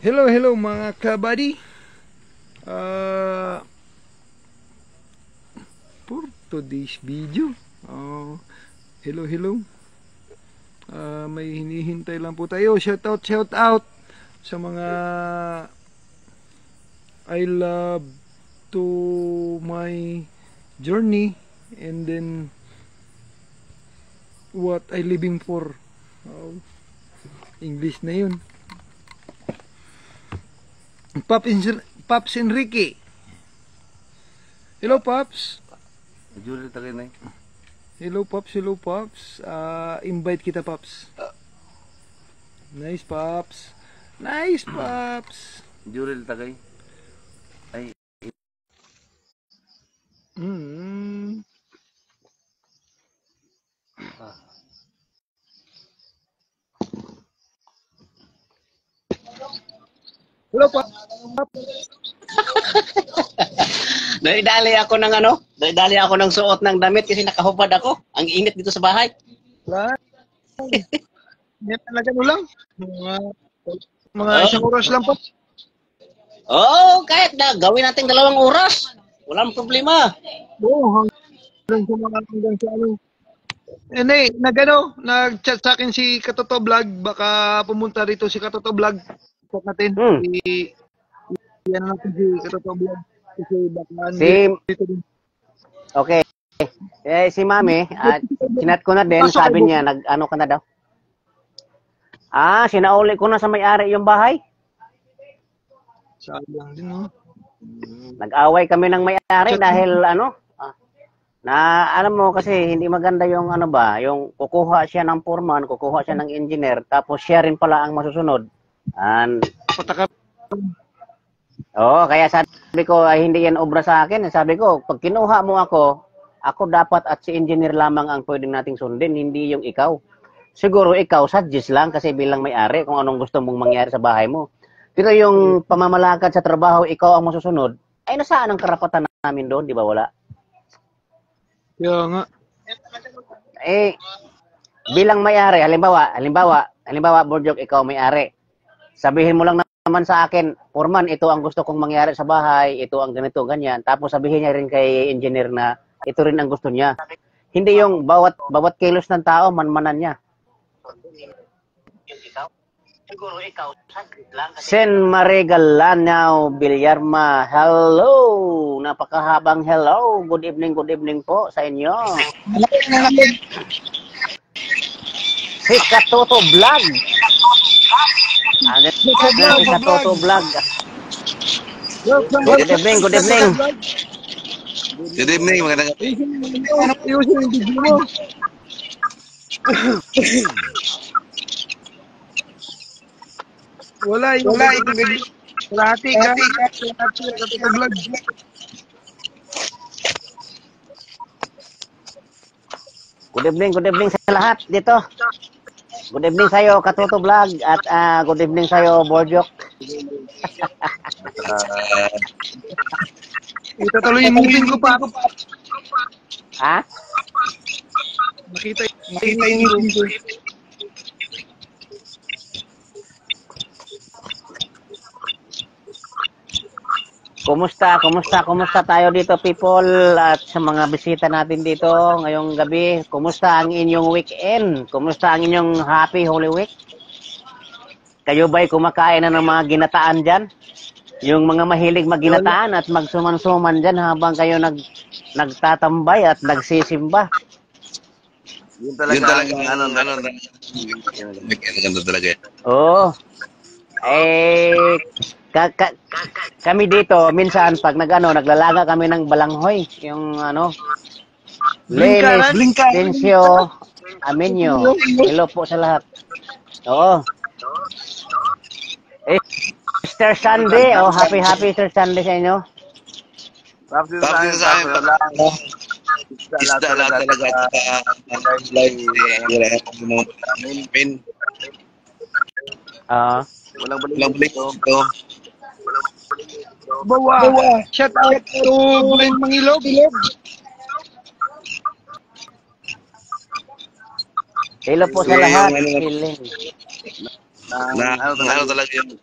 Hello mga kabady. For today's video, hello. May hinihintay lang po tayo. Shout out sa mga I love to my journey and then what I living for. English na yun. Pops Enrique. Hello Pops. Julie tagay na. Hello Pops. Invite kita Pops. Nice Pops. Julie tagay. Ay. Hello Pops. Dali ako ng suot ng damit kasi nakahubad ako. Ang init dito sa bahay. Yan talaga lang. Mga isang oras lang po. Kahit na gawin natin 2 oras. Walang problema. Hanggang sa ano. Nag-chat sa akin si Katoto Vlog. Baka pumunta rito si Katoto Vlog. Chat natin. Yan natin si Katoto Vlog. Okay. Si Mami, sinat ko na din, sabi niya, nag-ano ka na daw? Sinauli ko na sa may-ari yung bahay. Sayang din, no? Nag-away kami ng may-ari dahil alam mo kasi hindi maganda yung yung kukuha siya ng foreman, kukuha siya ng engineer, tapos siya rin pala ang masusunod. Kaya sabi ko ay hindi yan obra sa akin. Sabi ko, pag kinuha mo ako dapat at si engineer lamang ang pwedeng nating sundin, hindi yung ikaw. Siguro ikaw, suggest lang kasi bilang may-ari kung anong gusto mong mangyari sa bahay mo. Pero yung pamamalakad sa trabaho, ikaw ang masusunod, ay nasaan ang karapatan namin doon, di ba wala? Kaya nga. Bilang may-ari, halimbawa, Borjok, ikaw may-ari. Sabihin mo lang naman sa akin, Foreman, ito ang gusto kong mangyari sa bahay, ito ang ganito, ganyan. Tapos sabihin niya rin kay engineer na ito rin ang gusto niya. Hindi yung bawat kilos ng tao, manmanan niya. Sen Marigalanaw Bilyarma, hello! Napakahabang hello. Good evening po sa inyo. Si Katoto Vlog. Si Katoto Vlog. Good evening. Good evening, magandang gabi. Ayusin yung video mo. Wala. Kalahati ka. Katoto Vlog. Good evening sa lahat dito. Good evening sa'yo, Katoto Vlog, at good evening sa'yo, Borjok. Itatuloy yung moving ko pa. Ha? Makita yung moving ko. Kumusta tayo dito, people, at sa mga bisita natin dito ngayong gabi? Kumusta ang inyong weekend? Kumusta ang inyong happy Holy Week? Kayo ba'y kumakain na ng mga ginataan dyan? Yung mga mahilig magginataan at magsuman-suman dyan habang kayo nagtatambay at nagsisimba. Yun talaga ganda talaga. Kami dito minsan pag naglalaga kami ng balanghoy, yung Lenis, Tensyo, Aminyo. Hello po sa lahat. Mr. Sunday, happy Mr. Sunday sa inyo. Happy sa amin. Isda lang talaga. Walang balik ito. Bawa. Shout out to Glenn Mangilog. Hello po sa lahat. Feeling. Ano talaga yung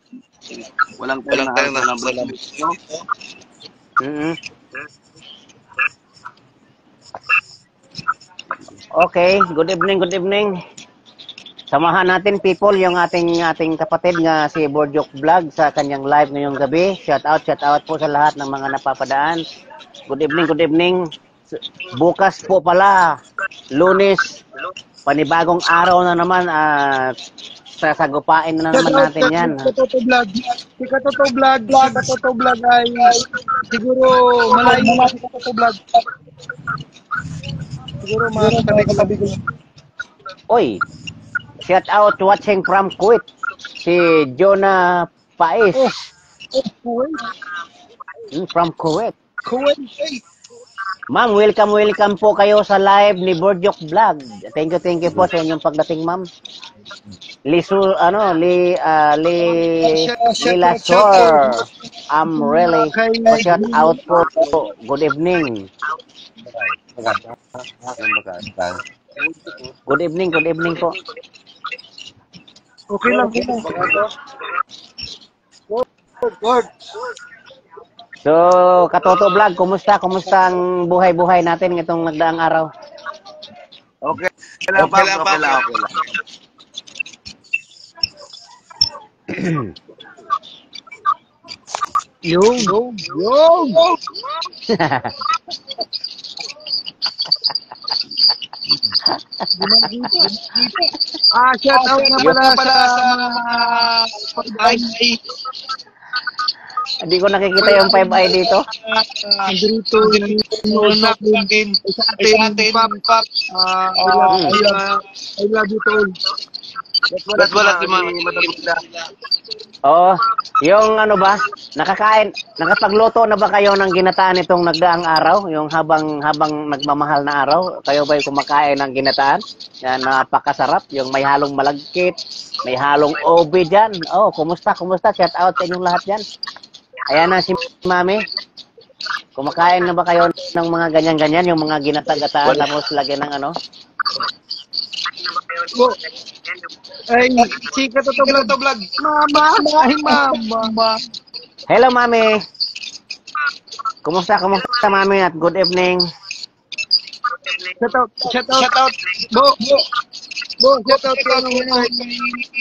Walang walang tayo tayo na na no? Okay, good evening. Samahan natin people yung ating kapatid nga si Borjok Vlog sa kanyang live ngayong gabi. Shout out po sa lahat ng mga napapadaan. Good evening. Bukas po pala, Lunes, panibagong araw na naman at sasagupain na naman natin yan. Si Katoto Vlog ay siguro malayo pa si Katoto Vlog. Siguro mga katabi ko. Oy, shout out watching from Kuwait, si Jonah Pais. From Kuwait. Ma'am, welcome po kayo sa live ni Borjok Vlog. Thank you po sa inyong pagdating, ma'am. Lilasor. I'm really shout out po. Good evening. Good evening po. Okay lang. Good. So, Katoto Vlog, kumusta ang buhay-buhay natin itong nagdaang araw? Okay lang. Yung. Shout out na pala sa pag-ay. Hindi ko nakikita yung 5i dito. Andrito yung natin sa atin pop. I love you all. Wala si Madabula. Oo. Yung ano ba, nakapagluto na ba kayo ng ginataan itong nagdaang araw? Yung habang nagmamahal na araw, kayo ba'y kumakain ng ginataan? Yan, napakasarap. Yung may halong malagkit, may halong obi dyan. Oh, kumusta? Shout out sa inyong lahat dyan. Ayan na si Mami. Kumakain na ba kayo ng mga ganyan-ganyan, yung mga ginatagataan, tapos lagyan ng ano? Ay, si Katoto Vlog. Mama. Hello, Mami. Kumusta, Mami, at good evening. Shout out. Bo, shout out ka ng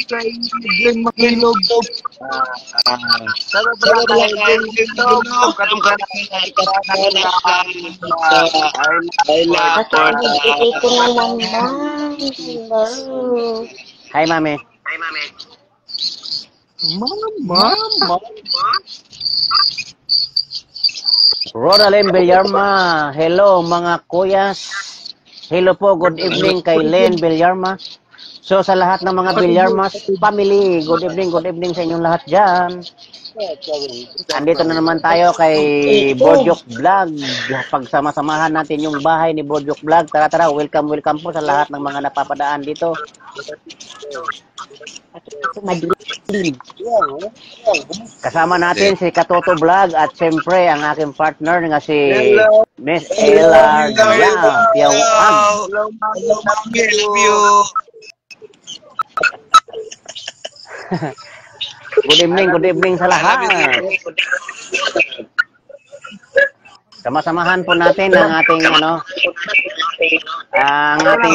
kay Glenn Makilog. Sabi pala kay dito, katong ka Hi, Mami. Mama. Ronalyn Villarma. Hello, mga kuyas. Hello po, good evening kay Len Villarma. So, sa lahat ng mga Villarmas family, good evening sa inyong lahat dyan. Andito na naman tayo kay Borjok Vlog. Pagsama-samahan natin yung bahay ni Borjok Vlog. Tara, welcome po sa lahat ng mga napapadaan dito. Kasama natin si Katoto Vlog at siyempre ang aking partner nga si Miss Ella Piawag. Hello, love you. Good evening sa lahat. Sama-samahan po natin ang ating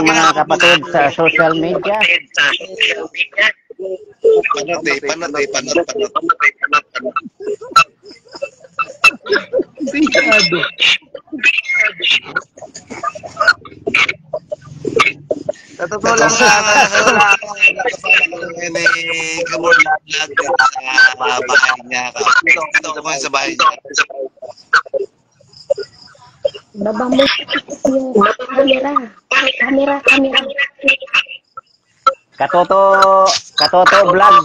mga kapatid sa social media. Panot. Totoo lang Ini Kamor Vlog sa bahay niya. Dito ako sa bahay niya. Baba mo yung camera. Katoto Vlog,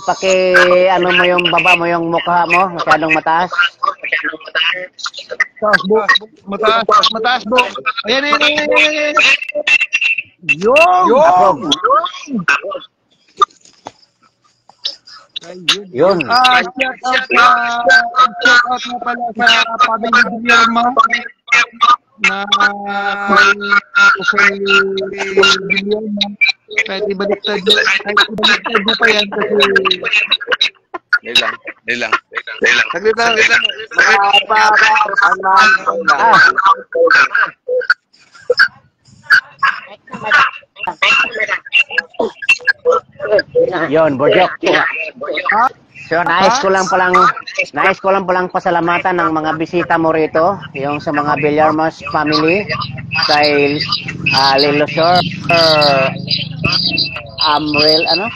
mo yung baba mo yung mukha mo, masyadong mataas. Mataas, bo. Ayan. Yo! Yun. Shout out na pala sa pamilya Villarma. na kay Biliana. Kahit ibaliktad mo pa yan kasi Dali lang. saglit lang. Yon, Borjok. So, nais ko lang palang pasalamatan ng mga bisita mo rito, yung sa mga Villarmas family, kay Lilo Sir, Amrel, ano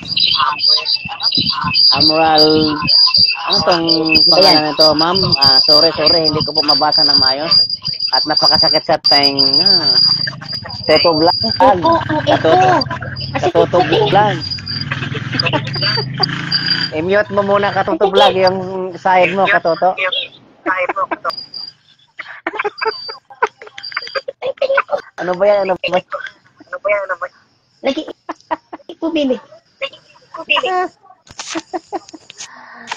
tong pangalan nito, ma'am? Sorry, hindi ko po mabasa ng maayos. At napakasakit sa tenga. Toto vlog. Katoto vlog. I-mute mo muna Katoto vlog yung side mo, Katoto. Ano ba yan? Lagi ko bili.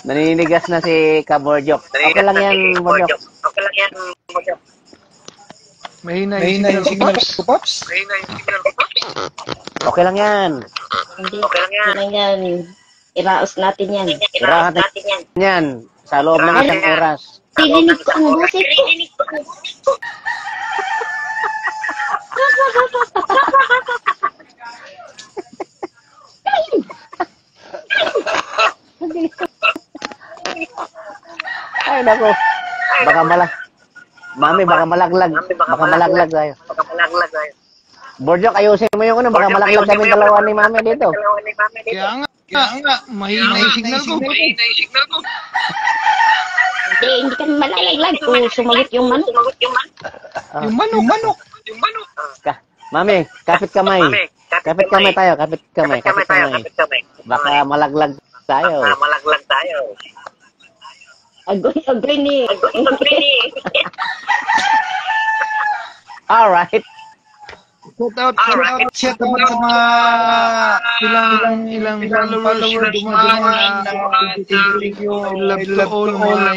Naninigas na si Kaborjok. Okay lang yan, Borjok. Mahina yung signal ko, Pops. Okay lang yan. Hindi lang yan. Iraos natin yan. Irahat yan sa loob ng isang oras. Narinig ko ang boses ko. Ay, nako. Baka malaglag tayo. Borjok, ayusin mo yung baka malaglag kami dalawa ni Mami dito. Kaya nga, mahina yung signal ko. Hindi kami malalaglag. Sumagot yung manok. Yung manok. Mami, kapit kamay. Kapit kamay tayo. Baka malaglag tayo. Agoy ni. Alright. Shout out sa mga ilang followers dumadaan na thank you. I love to all my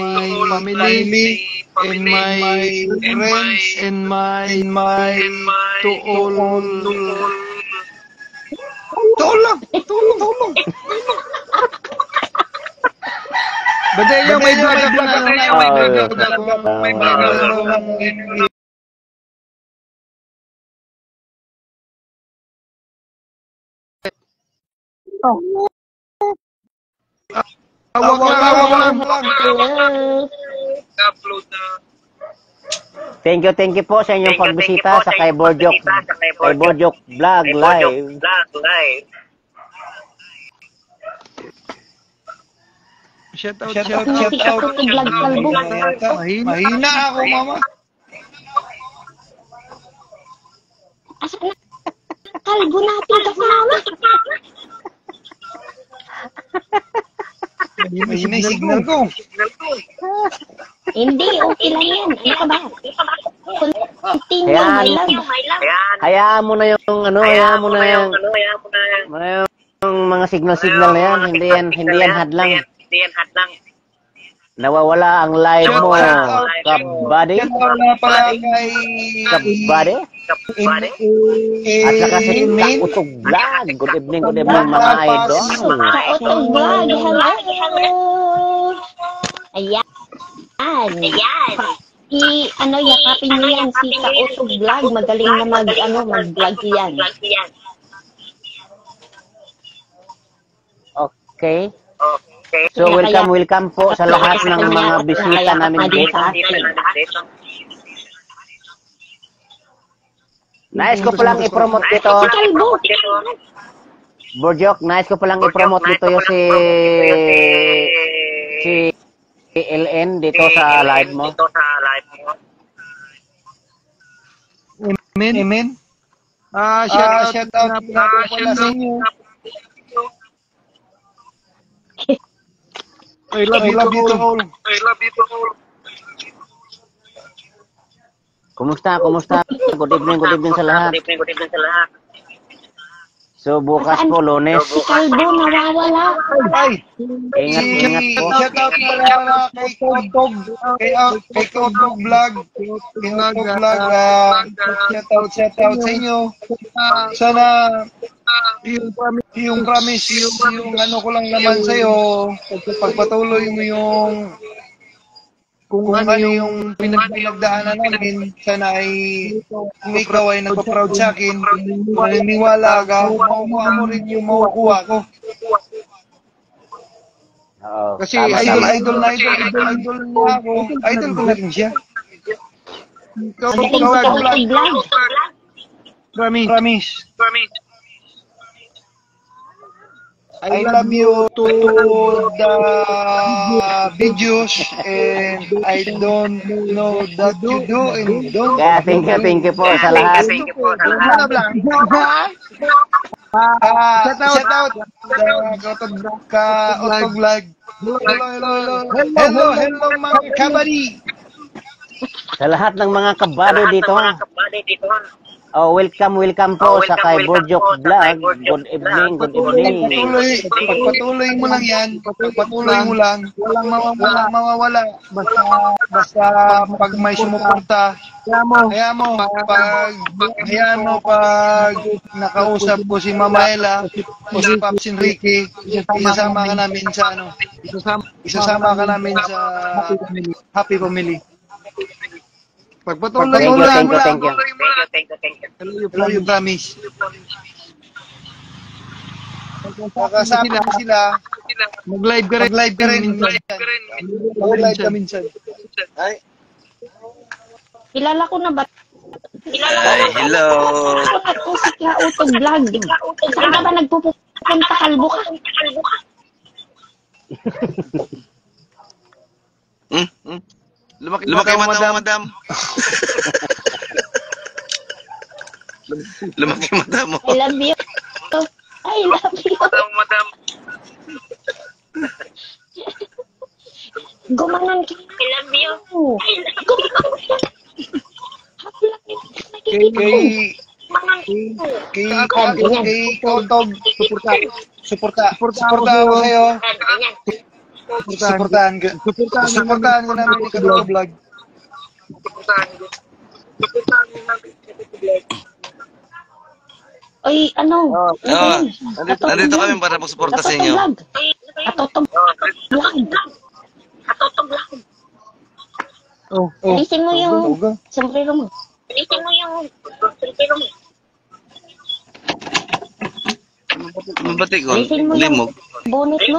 family and my friends and my to all. Tulong. Baday yung may Thank you po sa inyong pagbisita sa kay Borjok Vlog Live. Shout out. Mahina ako, mama. Asa na? Kalbo natin kasama. Mahina yung signal ko. Hindi, okay lang yan. Ano ka ba? Continue, my love. Hayaan mo na yung mga signal na yan. Hindi yan hadlang. Nawawala ang live mo, kabady. Kabady? At saka si Kautog Vlog. Good evening mga idol. Kautog Vlog, hello. Ayan. Yakapin niyo yan si Kautog Vlog. Magaling na mag-vlog yan. Okay. So, welcome po sa lahat ng mga bisita namin dito. Nais ko palang i-promote dito. Borjok, nais ko palang i-promote dito yung si LN dito sa live mo. Amen. Shout out pala sa inyo. I love you to all. Kumusta? Good evening sa lahat. So bukas po, Lunes. Si Kalbo nawawala. Ay, Ingat po. shout out na kay Kotog, kay Kotog Vlog. Kay Kotog Vlog, shout out sa inyo. Sana yung promise, yung ano ko lang naman sa'yo, pagpatuloy mo yung kung ano yung pinagdaanan namin, sana ay kung ikaw ay nagpa-proud sa akin, maniniwala ka, makukuha mo rin yung makukuha ko. Oo, Kasi tama. idol na ako. Idol ko na rin siya. Ikaw, Magaling si Ka Utog Vlog. Promise. I love you to the videos and I don't know that you do and don't. Kaya thank you po sa lahat. Shout out ka Otog Vlog. Hello mga kabari. Sa lahat ng mga kabado dito. Oh, welcome po sa kay Borjok Vlog. Good evening. Pagpatuloy mo lang yan. Pagpatuloy mo lang. Walang mawawala. Basta pag may sumuporta, hayaan mo pag nakausap ko si Mama Ella o si Pops Enrique, isasama ka namin sa Happy Family. Pagpatuloy mo lang. Thank you. Hello, you promise. Kasama sila. Mag-live ka rin. Mag-live ka minsan. Ay. Kilala ko na ba? Hello. Ako si Ka Utog Vlog. Saan ka ba nagpupunta, Kalbo ka? Lumaki mata mo, madam. Lumaki mata mo. I love you. Madam. Gumanon ka. I love you. Kay Kotog, suporta ako sa'yo. Suportahan ko namin ni Kotog Vlog. Oy, ano? Nandito kami para magsuporta sa inyo. Katotog Vlog. Alisin mo yung sombrero mo. Mabati ko. Alisin mo yung Limog. bonnet mo.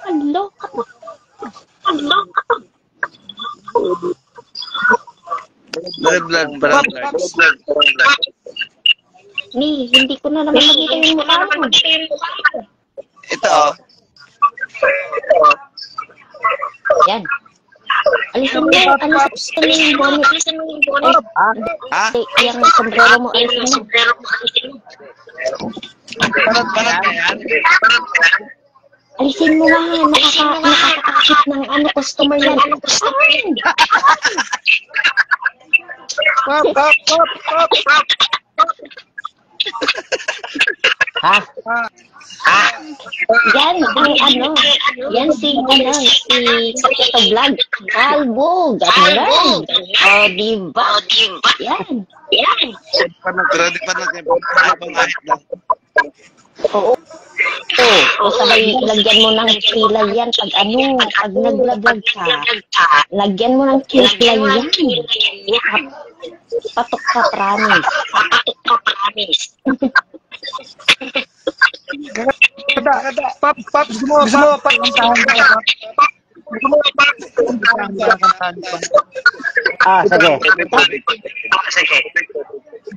Hello. Vlog. Ni, hindi ko na naman makita yung mukha mo. Ito. Yan. Alisin mo yung bonnet. Ha? Yung sombrero mo, alisin mo. Panat ka yan? Alisin mo na, nakakaakit ng customer yan. Pop. Ha? Yan, yan si Kato Vlog. Kalbo, ganyan. O, diba? Yan. Pero di pa natin. Pangahit lang. Oo. O, sabay, lagyan mo ng kilay yan. Pag naglablog ka, lagyan mo ng kilay yan. Patok ka, promise. Pop, gusto mo,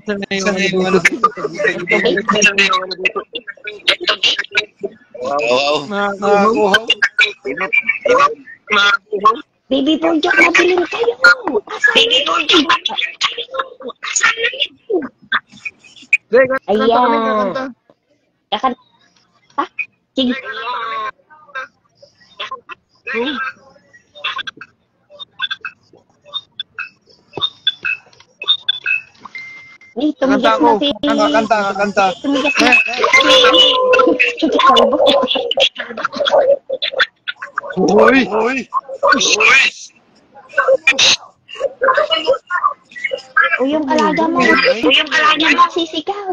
Sige. Wow. Baby Borjok, mabilin kayo. Ayan. Yakan. Ha? Sige. Ni, tumigas Kanta na ko. si... Kanta. Tumigas na si Kalbo. Uy! O yung alaga mo. Sisigaw.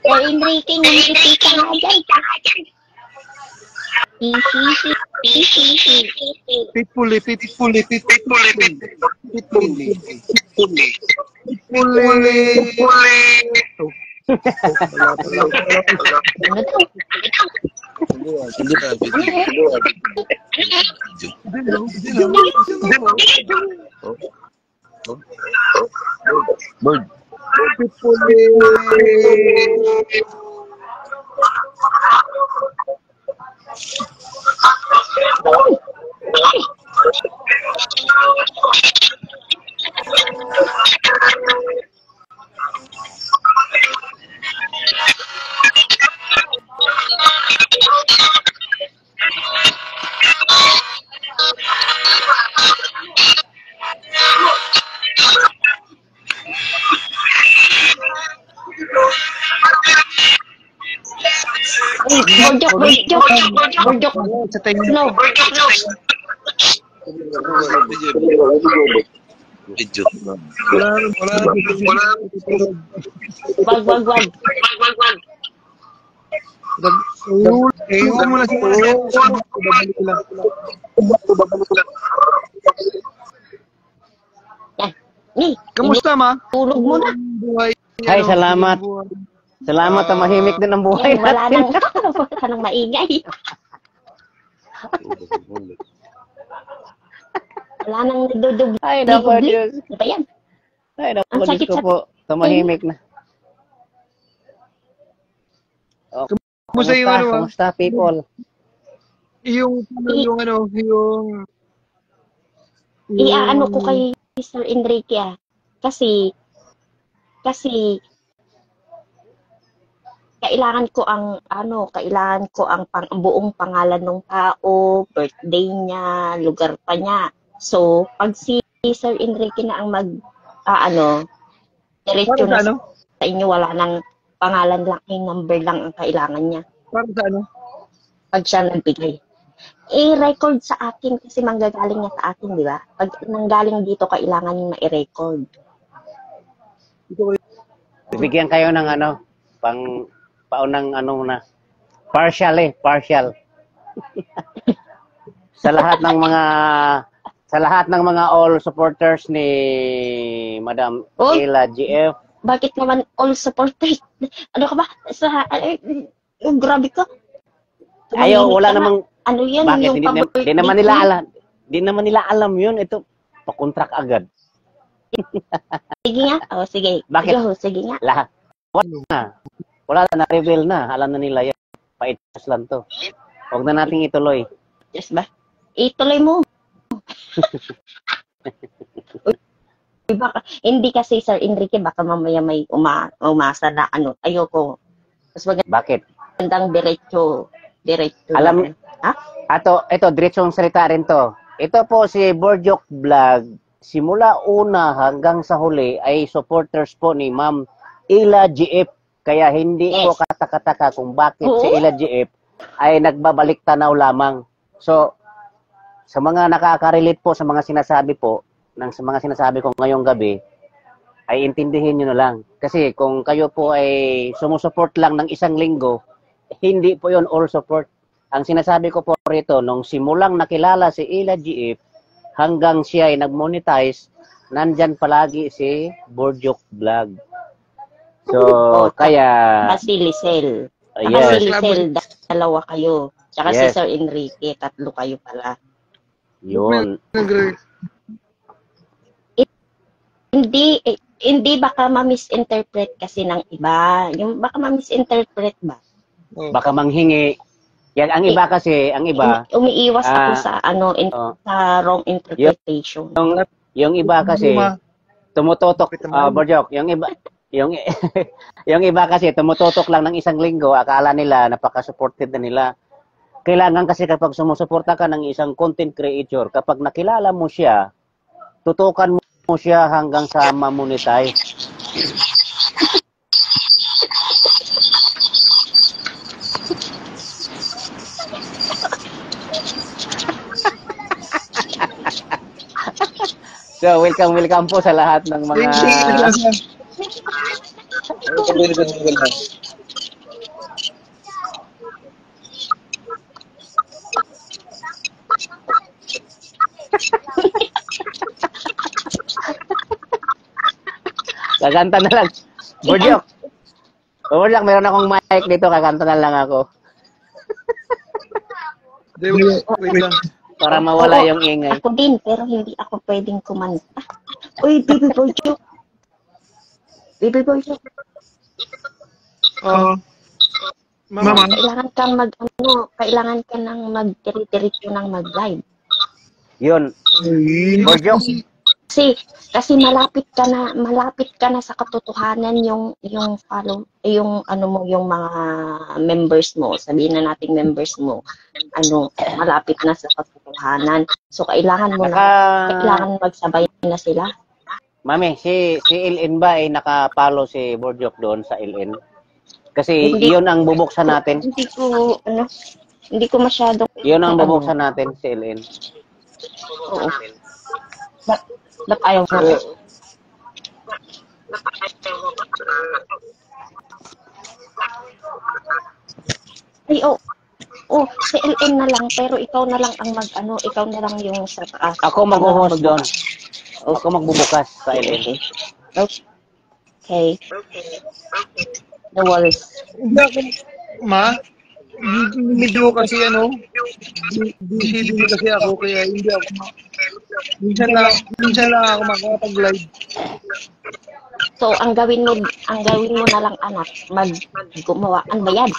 Sir Enrique, ngumiti ka nga dyan. Pitpuli. Ano daw? Hindi ba? Bird. Bordok. Sa tingin. No. Video. Wala. Wag. Iwan mo na si babalik lang. Yan. Ni, Kamusta, ma? tulog mo na. Buhay. Ay, salamat. Salamat, mahimik din ang buhay Wala natin. nang maingay. Wala nang nagdudubli. Ay, naku, Diyos. Ano ba yan? Ay, naku, Ang Diyos sakit ko sa- po. Tumahimik na. Kamusta yung ano, ma? Kamusta, people? Yung Iaano ko kay Sir Enrique Kasi kailangan ko ang buong pangalan ng tao, birthday niya, lugar pa niya. So, pag si Sir Enrique na ang diretso na ano? sa inyo, wala nang pangalan lang, number lang ang kailangan niya. Para sa ano? Pag siya nagbigay. I-record sa akin kasi manggagaling niya sa akin, di ba? Pag nanggaling dito, kailangan niya ma-record. Bibigyan kayo ng paunang na. Partial. sa lahat ng mga all supporters ni Madam Oh. Ila GF. Bakit naman all supported? Ano ka ba? Grabe ka. Ayaw, wala namang Ano yan? bakit Yung di naman nila alam yun. Ito pa-contract agad. Sige nga. Sige. Bakit? Go, sige nga. Lahat. Wala na reveal na. Alam na nila yan. Paitas lang to. Huwag na nating ituloy. Yes ba? Ituloy mo. Hindi kasi Sir Enrique, baka mamaya may umasa na ayoko. Mas Bakit? magandang diretso. Alam, ito, diretsong salita rin to. Ito po si Borjok Vlog, simula una hanggang sa huli ay supporters po ni Ma'am Ila GF. Kaya hindi ko kataka-taka kung bakit si Ila GF ay nagbabalik tanaw lamang. So, sa mga nakaka-relate po sa mga sinasabi ko ngayong gabi, ay intindihin nyo na lang. Kasi kung kayo po ay sumusuport lang ng isang linggo, hindi po yon all support. Ang sinasabi ko po rito, nung simulang nakilala si Ila GF, hanggang siya ay nag-monetize, nandyan palagi si Borjok Vlog. So, kaya... Si Lisel. Yes. Si Lisel, dalawa kayo. Tsaka si Yes. Sir Enrique, tatlo kayo pala. Yun. Hindi baka ma-misinterpret kasi ng iba. Yung baka ma-misinterpret ba? Baka manghingi. Yan, ang iba kasi, Umiiwas ako sa sa wrong interpretation. yung iba kasi, tumutotok, Borjok, yung iba kasi, tumutotok lang ng isang linggo, akala nila, napaka-supported na nila. Kailangan kasi kapag sumusuporta ka ng isang content creator, kapag nakilala mo siya, tutukan mo siya hanggang sa ma-monetize. So, welcome po sa lahat ng mga... Kakanta na lang. Borjok, meron akong mic dito. Kakanta na lang ako. Wait lang. Para mawala yung ingay. Ako din, pero hindi ako pwedeng kumanta. Uy, Baby Borjok. Baby Borjok. Mama. Kailangan ka nang mag-diretso ng mag-live. Yun. Borjok. Kasi malapit ka na sa katotohanan yung mga members mo, sabihin na nating members mo, malapit na sa katotohanan. So kailangan magsabay na sila. Mami, si LN ba ay nakapalo si Borjok doon sa LN? Kasi yun ang bubuksan natin. Hindi ko masyadong... Yun ang bubuksan natin, si LN. Oo. Ba't ayaw mo? Ay, si LN na lang, pero ikaw na lang ang ikaw na lang yung sa taas. Ako mag-host doon. Ako magbubukas sa LN. Okay. No worries. Medyo kasi busy din kasi ako kaya hindi ako minsan lang ako makakapag-live. So ang gawin mo na lang anak, gumawa ang bayad.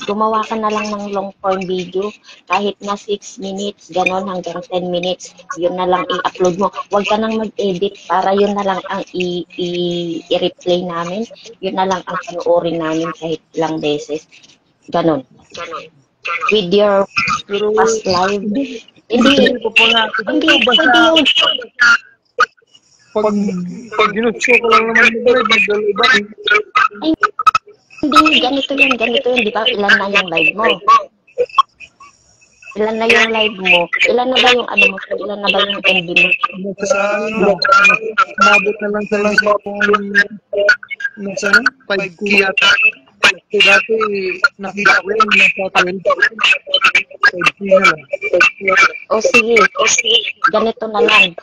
Gumawa ka na lang ng long form video kahit na 6 minutes, ganon hanggang 10 minutes, yun na lang i-upload mo. Huwag ka nang mag-edit para yun na lang ang i-replay namin. Yun na lang ang panoorin namin kahit ilang beses. Ganon. With your past live. Hindi pwede yun. Pag ginutso ko lang naman mag-live, ba? Hindi, ganito yun, di ba? Ilan na yung live mo? Ilan na yung live mo? Ilan na ba yung ilan na ba yung MB mo? Mabot na lang sa nasa 5K yata. Dati nakita ko yun, nasa 12. 5K na lang. O sige, ganito na lang.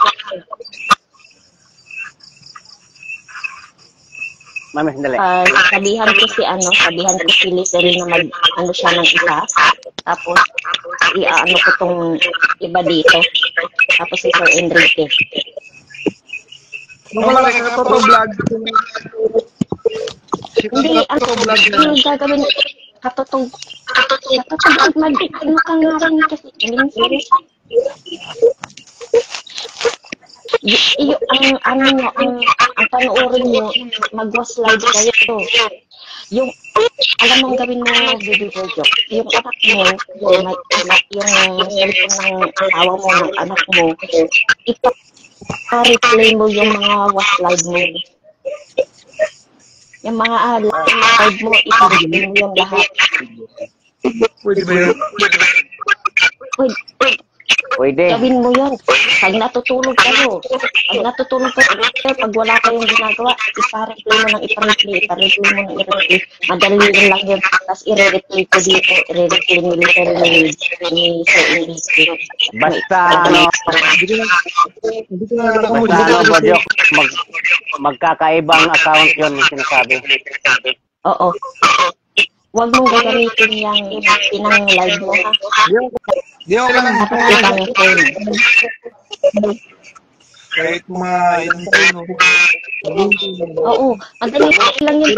Mami, sandali. Sabihan ko si Lizelle na siya ng isa. Tapos, ko tong iba dito. Tapos si Sir Enrique. Wala ka to vlog. Hindi, yung gagawin, katutog ka nga rin kasi, minsan, ang panoorin mo, mag-was live kayo. Yung, alam mong gawin mo, Baby Borjok, yung anak mo, yung cellphone ng asawa mo, ng anak mo, replay mo yung mga was live mo. Yung mga live mo, replay mo yung lahat. Pwede ba yun? Pwede. Gawin mo yun. Pag natutulog kayo, pag wala kayong ginagawa, ipa-replay mo ng ipa-replay mo ng i-replay. Madali lang yun. Tapos i-replay ko dito, i-replay ni Sir Enrique. Basta, Borjok, magkakaibang account yun yung sinasabi. Oo. Huwag mong gagamitin yung pinang-live mo, ha? Di ako lang. Kahit mga ilang tayo. Oo. Madali lang yun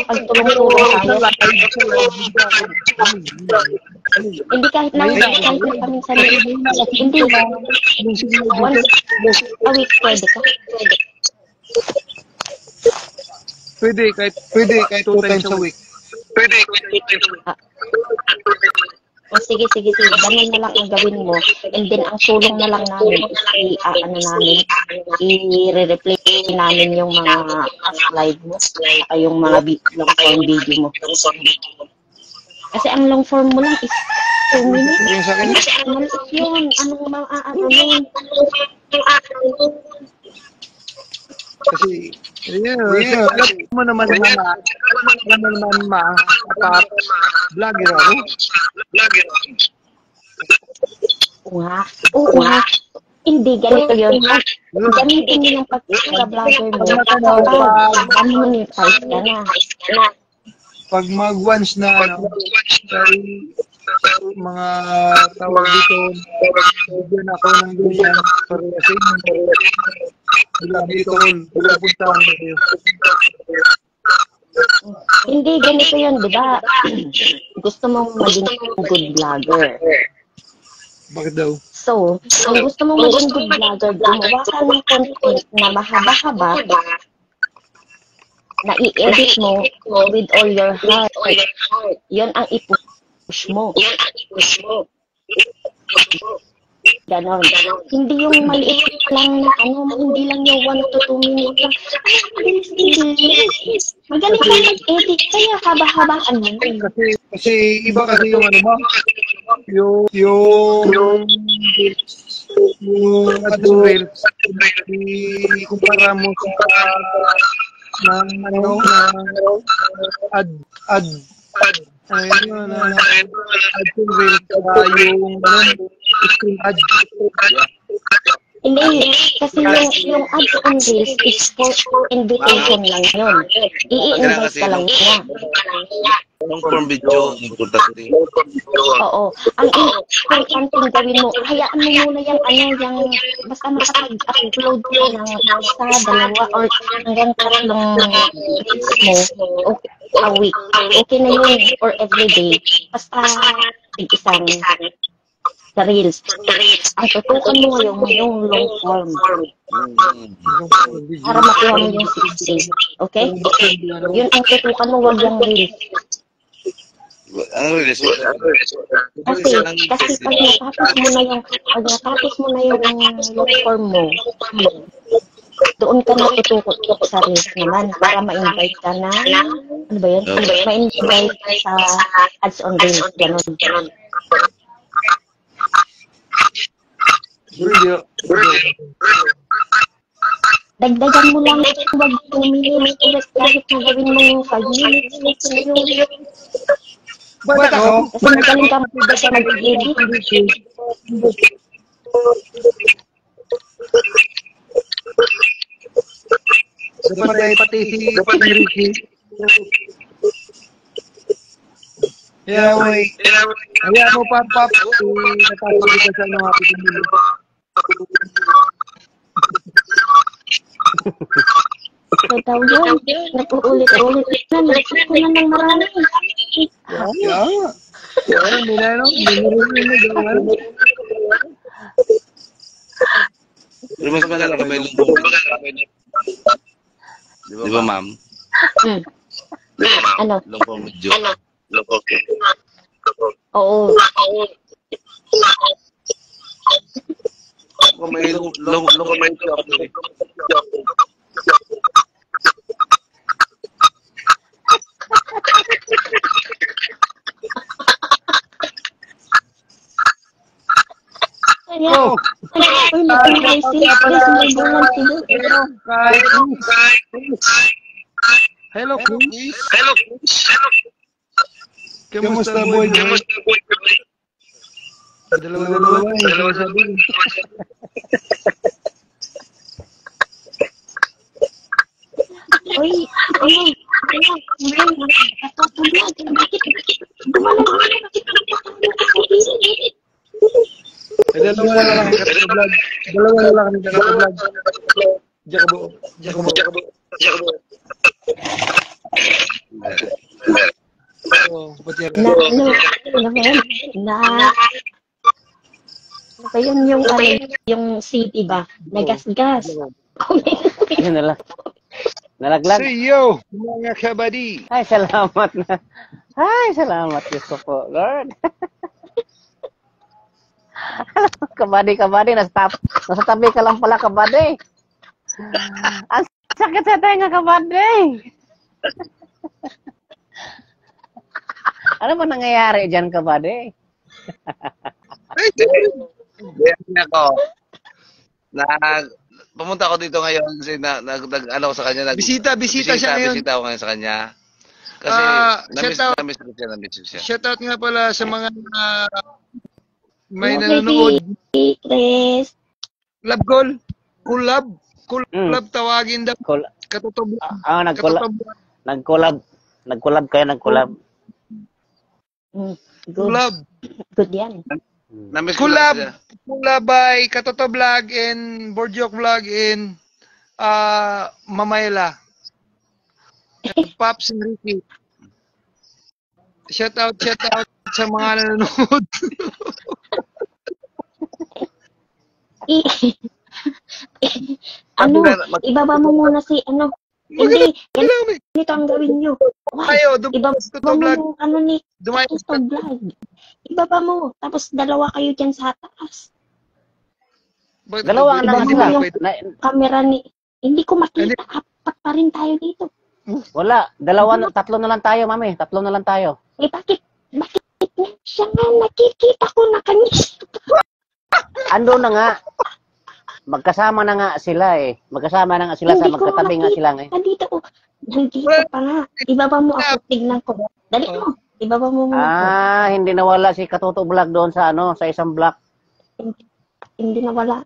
pag tulong-tulong tayo. Hindi kahit na paminsan. Hindi. Once a week pwede ka. Pwede kahit 2 times a week. Pwede. O sige. Ganun na lang ang gawin mo. And then, ang tulong na lang namin is i-replay namin yung mga slide mo, saka yung mga long form video mo. Kasi ang long form mo lang is 2 minutes. Yung sa akin, Maliit yun. Anong maaano nun? kasi, alam mo naman dapat vlogger ako. Oo nga. Hindi, ganito yun. Gamitin mo yung pagka-vlogger mo. Kapag monetize ka na. Pag mag-once na, mga tawag dito, bigyan ako ng ganyan, parehasin, bilang dito, pupuntahan ko kayo. Hindi, ganito yun, di ba? Gusto mong maging good vlogger. Bakit daw? So, kung gusto mong maging good vlogger, gumawa ka ng content na mahaba-haba, na i-edit mo with all your heart. Yun ang i-push mo. Ganon. Hindi yung maliit lang na hindi lang yung 1 to 2 minutes lang. Magaling ka mag-edit, kaya haba-habaan mo. Kasi iba kasi yung yung AdSense, kumpara mo sa Hindi, kasi yung ads on Reels is for invitation lang yun. I-invite ka lang niya. Long form video, importante. Oo. Ang importante gawin mo, hayaan mo muna yung basta makapag-upload ka ng isa, dalawa, or hanggang 3 reels mo, a week. Okay na yun, or everyday. Basta isang sa reels. Ang tutukan mo yung long form. Para makuha mo yung 60. Okay? Yun ang tutukan mo, wag yung reels. Ang release Kasi pag natapos mo na yung long form mo, doon ka na tutukot sa reels naman para ma-invite ka na, ano ba yun? Ma-invite ka sa ads on reels, gano'n. Dagdagan mo lang ito, wag 2 minutes ulit kahit na gawin mo yung 5 minutes. Ba't ako? Kasi magaling ka mag-edit. Dapat ay pati si Ricky. Kaya mo pap, natapos ka sa mga pitumili. Ikaw yun, nag-uulit-ulit na, nag-isip ko na ng marami. Pero mas maganda ka may long form. Di ba, ma'am? Ano? Long form video. Oo. Kung may long form video upload. Hello, Chris. Kamusta, boy? Dalawa sabi. Uy, Dalawa na lang kami kaka-vlog. Jacobo. Ano yung city ba? Nagasgas. Yun na lang. Nalaglag. Say yo, mga kabady. Ay, salamat na. Ay, salamat. Diyos ko po, Lord. Kabady, nasa tabi ka lang pala, kabady. Ang sakit sa tenga, kabady. Ano ba nangyayari dyan, kabady? Hindi ako. Pumunta ako dito ngayon kasi ano ko sa kanya. Bisita siya ngayon. Bisita ako ngayon sa kanya. Kasi namiss ko siya. Shoutout nga pala sa mga may nanonood. Chris. Love goal. Collab tawagin daw. Katotob. Nag-collab kayo. Collab. Good yan. Namiss ko lang siya. Collab by Katoto Vlog and Borjok Vlog in Mamayla. Pops and Ricky. Shout out sa mga nanonood. Ano, ibaba mo muna si ano. Hindi, ganito ang gawin nyo. Ibaba mo yung ano ni Katoto Vlog. Ibaba mo, tapos dalawa kayo dyan sa taas. Dalawa na sila. Camera ni, hindi ko makita, apat pa rin tayo dito. Wala, tatlo na lang tayo, mami. Tatlo na lang tayo. Eh, bakit siya nga nakikita ko na kanya? Ando na nga. Magkasama na nga sila eh. Magkasama na nga sila sa magkatabi nga sila eh. Nandito pa nga. Ibaba mo ako, tignan ko. Dali mo. Ibaba mo muna. Hindi nawala si Katoto Vlog doon sa sa isang block. Hindi nawala.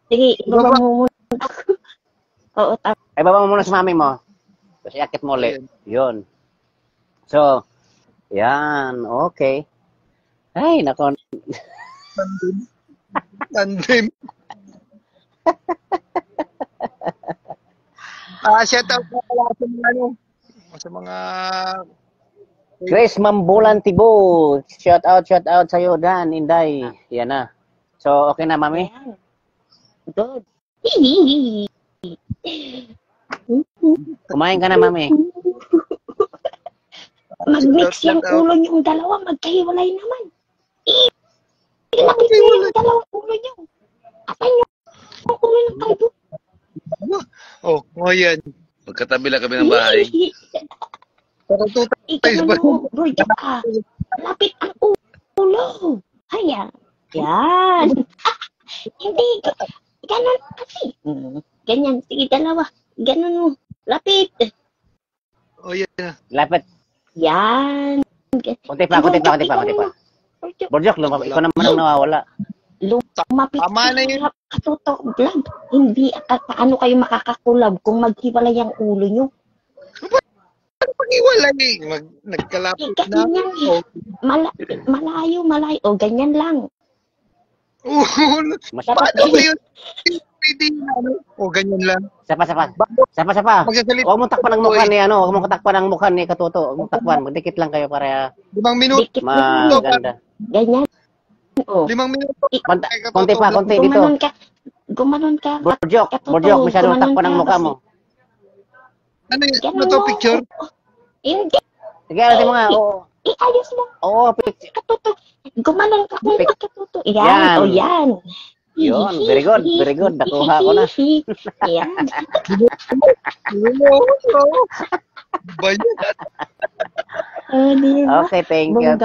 Sige, ibaba mo muna. Oo, Ibaba mo muna si mami mo. Kasi akit mo ulit. Yun. So, yan. Okay. Ay, nako. Tandem. Shout out po pala sa mga Grace Mambulan Tibo. Shout out sa iyo Dan, Inday. Yan na. So, okay na, mami? Good. Kumain ka na, mami. Mag-mix yung ulo niyong dalawa, magkahiwalay naman. Ilapit niyo yung dalawang ulo niyo. Kapag yung ulo ng kalbo. Ngayon. Magkatabi lang kami ng bahay. Ikaw mo, Roger ka. Lapit ang ulo. Ayan. Yan. Hindi. Ganon kasi. Ganyan. Sige, dalawa. Ganon mo. Lapit. Yan. Lapit. Yan. Kunti pa. Borjok, ikaw naman ang nawawala. Lumapit Tama na yun. Katoto Vlog. Hindi, paano kayo makakakulab kung maghiwalay ang ulo nyo? Pag-iwalay. Nagkalapit na. Malayo. O, ganyan lang. Paano ba yun? Ganyan lang. Sapa. Huwag mong takpan ng mukha ni Huwag mong takpan ng mukha ni Katoto. Huwag mong takpan. Magdikit lang kayo para 5 minuto. maganda. Ganyan. 5 minuto. Konti dito. Gumanon ka. Borjok, masyadong takpan ng mukha mo. Ano yun? Ano to, picture? Hindi. Sige, ano mo nga. Ayos mo. Oo, picture. Katoto. Gumanon ka kung Katoto. Yan. Yan. Yun, very good. Nakuha ko na. Yan. Okay, thank you.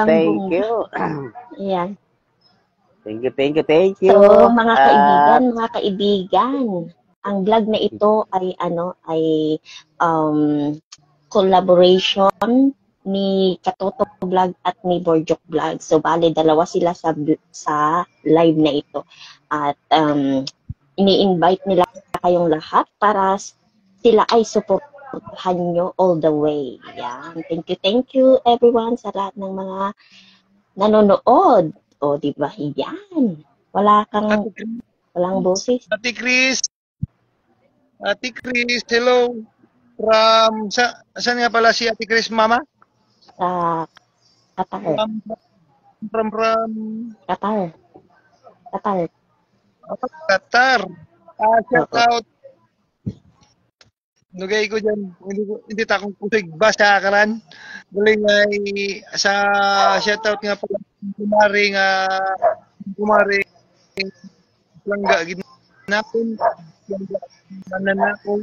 Yan. Thank you. So, mga kaibigan, ang vlog na ito ay collaboration ni Katoto Vlog at ni Borjok Vlog. So, bale, dalawa sila sa live na ito. At ini-invite nila kayong lahat para sila ay supportahan nyo all the way. Yan. Thank you everyone sa lahat ng mga nanonood. O, di ba? Yan. Walang boses. Ate Chris, hello. Saan nga pala si Ate Chris, Mama? Sa Qatar. From Qatar. Shout out. Nugay ko dyan. Hindi takong kusig ba sa karan. Galing ay sa shout out nga pala. Kumaring langga ginapon. Langga mananako.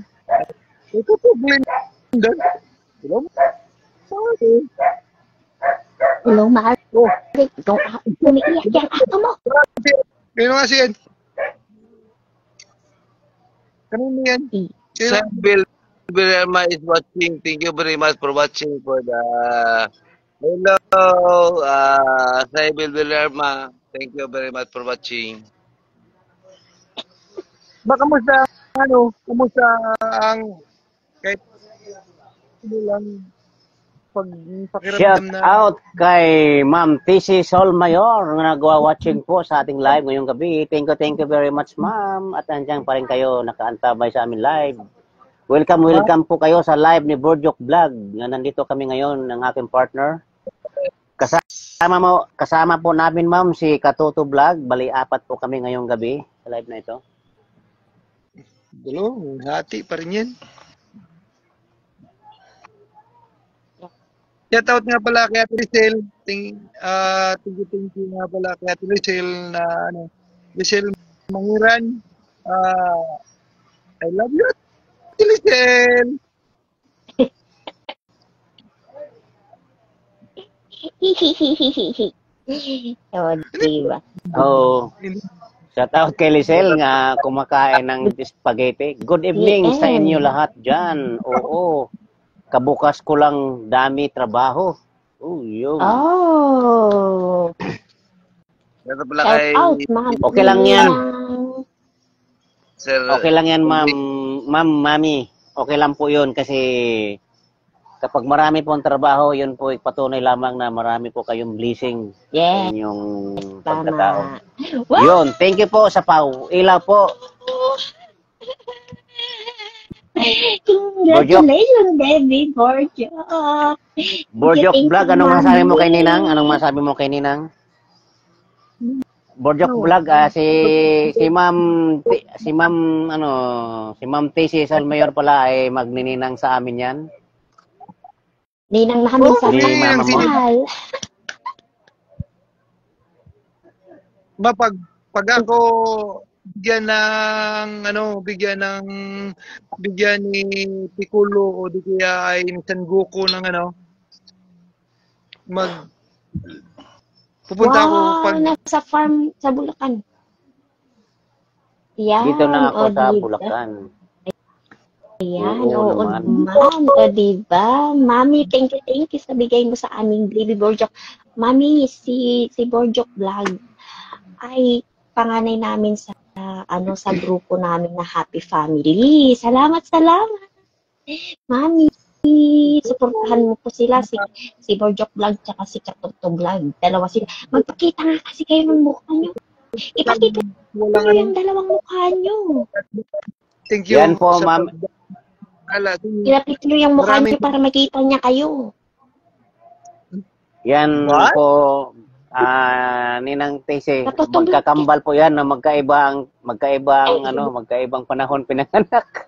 Ito po, Glenda. Hello? Sorry. Hello, Mari. Oh, Umiiyak yan ako mo. kaya nga siyan. Kanino yan? Sir Bill Villarma is watching. Thank you very much for watching for the... Hello, Sir Bill Villarma. Thank you very much for watching. Kamusta, kamusta ang kahit ano lang Shout pakiramdam na out kay Ma'am TC Solmayor na nagwa-watching po sa ating live ngayong gabi. Thank you very much, Ma'am. At nandiyan pa rin kayo nakaantabay sa aming live. Welcome po kayo sa live ni Borjok Vlog. Nandito kami ngayon ng aking partner. Kasama po namin, Ma'am, si Katuto Vlog. Bali, 4 po kami ngayong gabi sa live na ito. Dulo, hati pa rin yan. Shout out nga pala kay Ate Rizal. Thank you nga pala kay Ate Rizal na Rizal Mangiran. I love you, Ate Rizal. Oh, diba? Oh, shout out kay Lisel nga kumakain ng spaghetti. Good evening sa inyo lahat dyan. Oo. Kabukas ko lang dami trabaho. Oh, yun. Oh. Ito pala Shout kay... out, ma'am. Okay lang yan. Sir, Okay lang yan, mami. Okay lang po yun kasi kapag marami pong trabaho, yun po patunay lamang na marami po kayong blessing sa Yes. inyong Tama. pagkatao. Wow! Yun, thank you po sa Pau. Ilaw po. Congratulations, baby Borjok. Borjok Thank Vlog, you, anong masabi mo kay Mami. Ninang? Anong masabi mo kay Ninang? Borjok Vlog, si Ma'am TC Salmayor pala ay magnininang sa amin yan. Ninang namin sa Ni Mama mo. mahal. Pag ako bigyan ni Piccolo o di kaya ay ni Sangoku ng pupunta ako pag Nasa farm sa Bulacan. Yan. Dito na ako sa diba? Bulacan. Ayan, Oo oo naman. naman. O, diba? Mami, thank you sa bigay mo sa aming baby Borjok. Mami, si Borjok Vlog ay panganay namin sa sa grupo namin na Happy Family. Salamat. Mami, suportahan mo po sila, si Borjok Vlog tsaka si Katuto Vlog. Dalawa sila. Magpakita nga kasi kayo ng mukha nyo. Ipakita nyo yung dalawang mukha nyo. thank you Yan po, sa ma'am. Ilapit nyo yung mukha Maraming- nyo para makita niya kayo. Yan What? po, Ninang TC. Natutulog. Magkakambal po yan na magkaibang panahon pinanganak.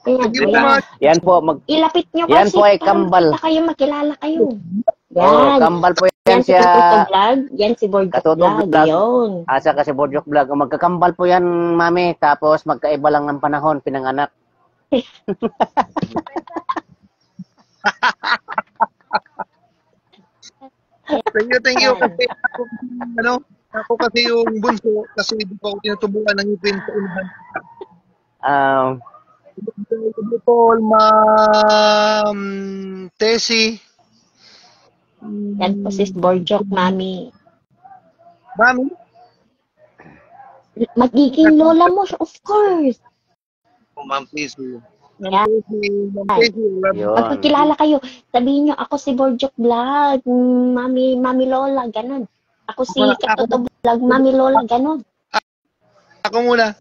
Ayan, Thank you ayan. much. Yan po, Ilapit nyo Yan kasi po ay para kambal. makita kayo, makilala kayo. Oh, Yan. kambal po yan Yan si siya. Katuto Vlog. Yan si Borjok Katuto Vlog. Vlog. Yun. Asa kasi Borjok Vlog. Magkakambal po yan, mami. Tapos magkaiba lang ng panahon pinanganak. Thank you kasi ako kasi yung bunso kasi di pa ako tinutubuan ng ipin sa unahan. Paul, Ma'am Tessie. Yan po si Borjok, mami. Mami, Magiging lola mo, of course. Ma'am Tisu. Yan. Ma'am Tessie, Yun. Pagkakilala kayo, sabihin nyo, ako si Borjok Vlog, Mami Lola, ganun. Ako si Katuto Vlog, Mami Lola, ganun. ako muna.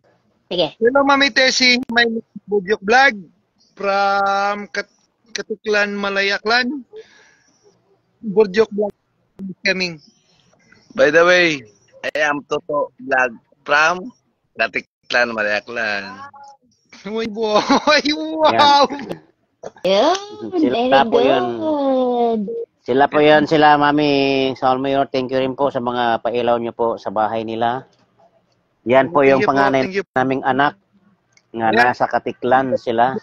Sige. Hello, Mami Tessie. My name is Borjok Vlog from Katuklan, Malayaklan. Borjok Vlog is coming. By the way, I am Toto Vlog from Katiklan, Malayaklan. Uy, boy. Wow. Yun, Sila very po yun. good. Sila po yan, sila Mami Salmayor. Thank you rin po sa mga pailaw nyo po sa bahay nila. Yan po yung Thank you po, panganay thank you. naming anak nga Yeah. nasa Katiklan sila.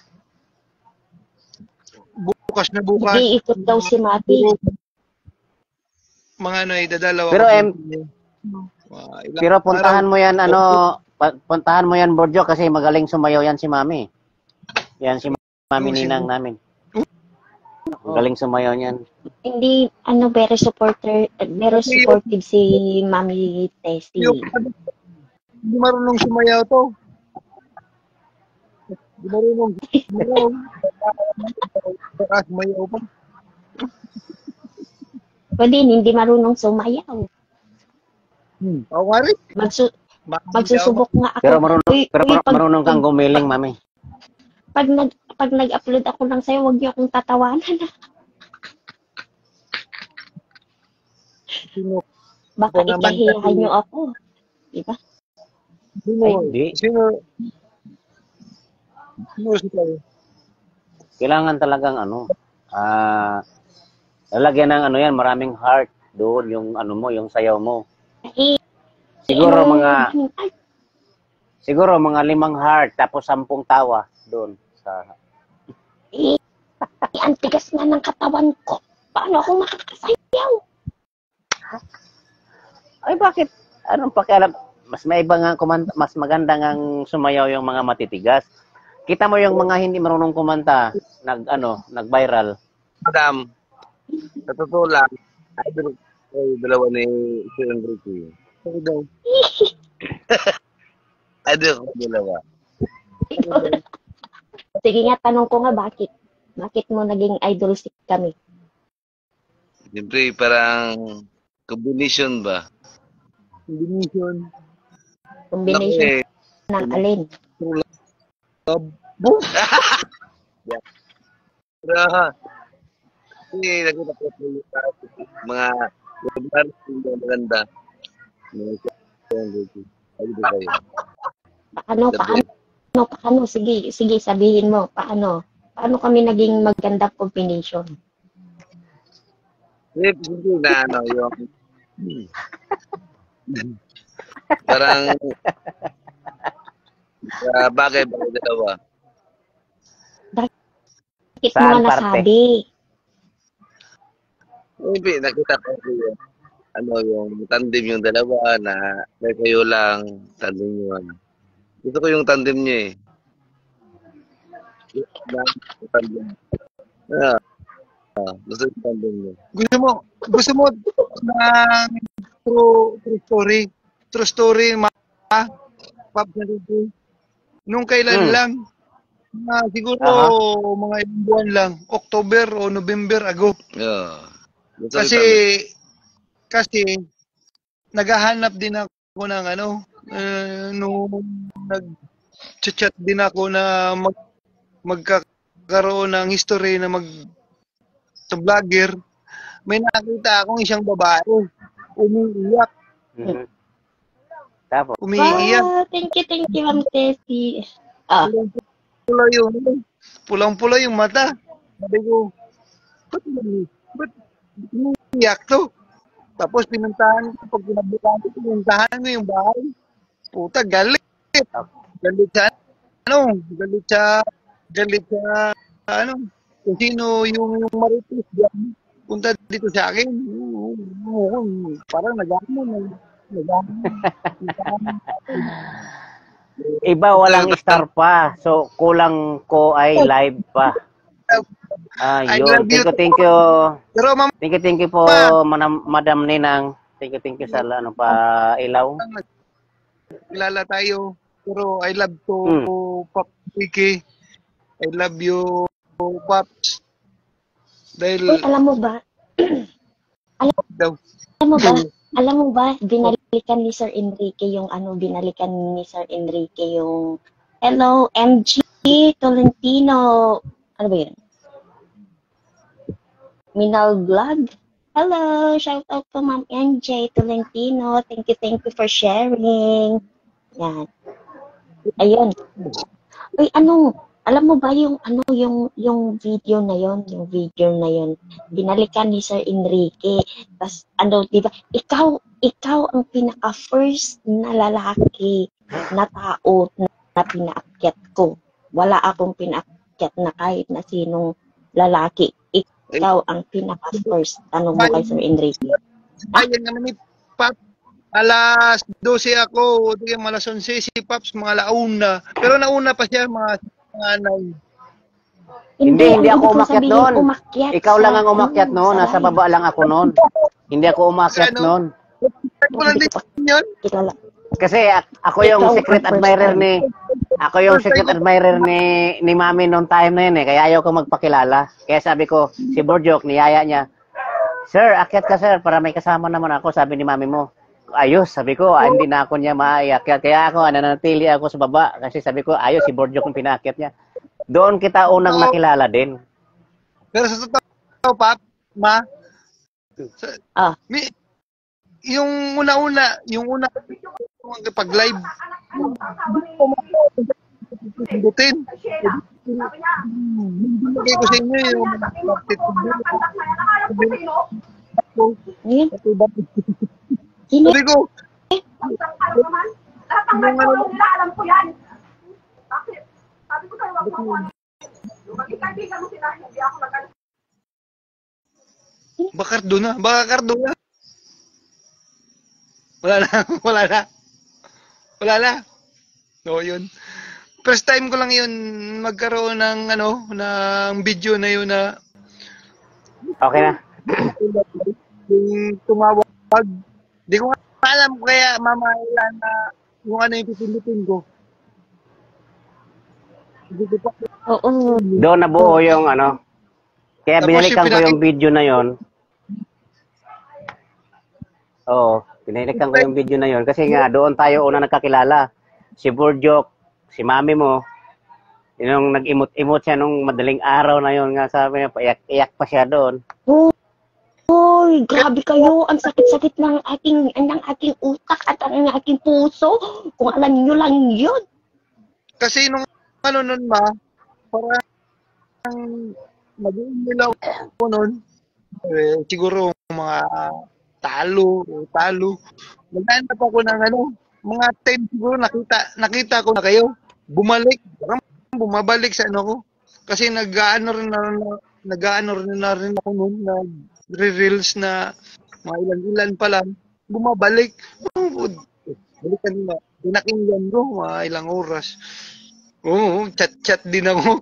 Bukas na bukas. Nag-iikot daw si Mati. Mga ano, idadalaw Pero, ako. Ilang Pero puntahan araw. mo yan, puntahan mo yan, Borjo, kasi magaling sumayaw yan si Mami. Yan si Mami Ninang namin. Magaling sumayaw niyan. Hindi, very supportive si Mami Tessie. Hindi marunong sumayaw to. Hindi marunong sumayaw. Baka sumayaw pa. Pwede, hindi marunong sumayaw. Ako nga rin. Magsusubok nga ako. Pero marunong pag, kang gumiling, Mami. pag nag-upload ako ng sayo, huwag niyo akong tatawanan. Baka ikahiyahan niyo ako. Diba? Hindi. Sino si Tayo? Kailangan talagang lalagyan ng yan, maraming heart doon, yung yung sayaw mo. Siguro mga 5 heart, tapos 10 tawa doon sa... Ang tigas na ng katawan ko. Paano ako makakasayaw? Ay, bakit? Anong pakialam? Mas mas maganda ngang sumayaw yung mga matitigas. Kita mo yung mga hindi marunong kumanta, nag-viral. Madam, sa totoo lang, idol ko dalawa ni Sir Enrique. Sorry daw. Idol ko dalawa. Sige nga, tanong ko nga, bakit? Bakit mo naging idol si kami? Siyempre, parang combination ba? Combination. Combination ng alin? Boom! Yeah. Pero, kasi nakita ko sa mga lugar na maganda. Paano? Sige, sabihin mo, paano? Paano kami naging magandang combination? Hindi na yung parang bagay dalawa. Bakit mo nga nasabi? Hindi, nakita ko yung tandem yung dalawa na may kayo lang tandem yun. Gusto ko yung tandem niya eh. Gusto yung tandem niya. Gusto mo ng true story? True story, Pop na dito. Nung kailan lang, siguro mga ilang buwan lang, October o November ago. Yeah. Kasi naghahanap din ako ng nung nag-chat din ako na magkakaroon ng history na sa vlogger. May nakita akong isang babae umiiyak. Tapos? Umiiyak. Thank you, Ma'am Tessie. Pulang-pula yung mata. Sabi ko, ba't umiiyak to? Tapos pinuntahan ko, pinuntahan ko yung bahay. Puta, galit. Galit sa kung sino yung marites diyan. Punta dito sa akin. Parang nag-ano. Iba walang star pa. So, kulang ko ay live pa. Yun. Thank you. Pero Thank you po, Madam Ninang. Thank you sa ilaw. kilala tayo. Pero I love to Pop Vicky. I love you, Pops. Dahil alam mo ba? Alam mo ba, binalikan ni Sir Enrique yung Hello, MG Tolentino. Ano ba yun? Minal Vlog. Hello, shout out to Ma'am MJ Tolentino. Thank you for sharing. Yan. Ayun. Uy, Alam mo ba yung ano yung video na yon, binalikan ni Sir Enrique. Tas ano, 'di ba? Ikaw ang pinaka first na lalaki na tao na pinaakyat ko. Wala akong pinaakyat na kahit na sinong lalaki. Ikaw ang pinaka first. Tanong mo kay Sir Enrique. Ayan naman ni Pap. Alas 12 ako, di alas 11 si Paps, mga launa. Pero nauna pa siya, mga 9. Hindi ang ako ibig kong umakyat sabihin, noon. umakyat Ikaw lang sa ang umakyat noon. sa Nasa live. baba lang ako noon. Hindi ako umakyat Ano? noon. Ko lang din yun. Ikaw lang. Kasi ako yung Ikaw secret ang first admirer time. ni ako yung secret admirer ni Mami noong time na yun eh. Kaya ayaw ko magpakilala. Kaya sabi ko, si Borjok, niyaya niya, "Sir, akyat ka sir para may kasama naman ako," sabi ni Mami mo. Ayos, sabi ko, hindi na ako niya maiakyat. Kaya ako, nananatili ako sa baba. Kasi sabi ko, ayos, si Borjok yung pinaakyat niya. Doon kita unang nakilala din. Pero sa totoo, Pap, Ma, Ah, yung una pag live, pindutin. Hindi ko sa inyo yung ngayon, sino? sabi ko, Alam ko yan. Bakit? Sabi ko sa'yo, wag mo ano. Maging kaibigan mo sila, hindi ako nag- Bakar doon na. Wala na. No, yun. First time ko lang yun magkaroon ng ng video na yun na Okay na. yung tumawag. Di ko nga alam kaya mamailan na yung yung pipindutin ko. Hindi ko pa Oo. Doon nabuo yung Kaya Tapos binalikan yung ko yung video na yon. Oo, binalikan ko yung video na yon kasi nga doon tayo una nagkakilala. Si Borjok, si Mami mo, yung nag-imot siya nung madaling araw na yon nga sabi niya, iyak pa siya doon. Hoy, grabe kayo. Ang sakit-sakit ng aking utak at ang aking puso. Kung alam niyo lang yun. kasi nung nun parang mag-iin nila ako nun. Siguro mga talo. Naghanap ako ng mga 10 siguro nakita ko na kayo. Parang bumabalik sa ko. Kasi nag-aano rin na rin ako noon, nag-reels na mga ilan pa lang. Bumabalik. Balikan na. Pinakinggan ko mga ilang oras. Oo, chat din ako.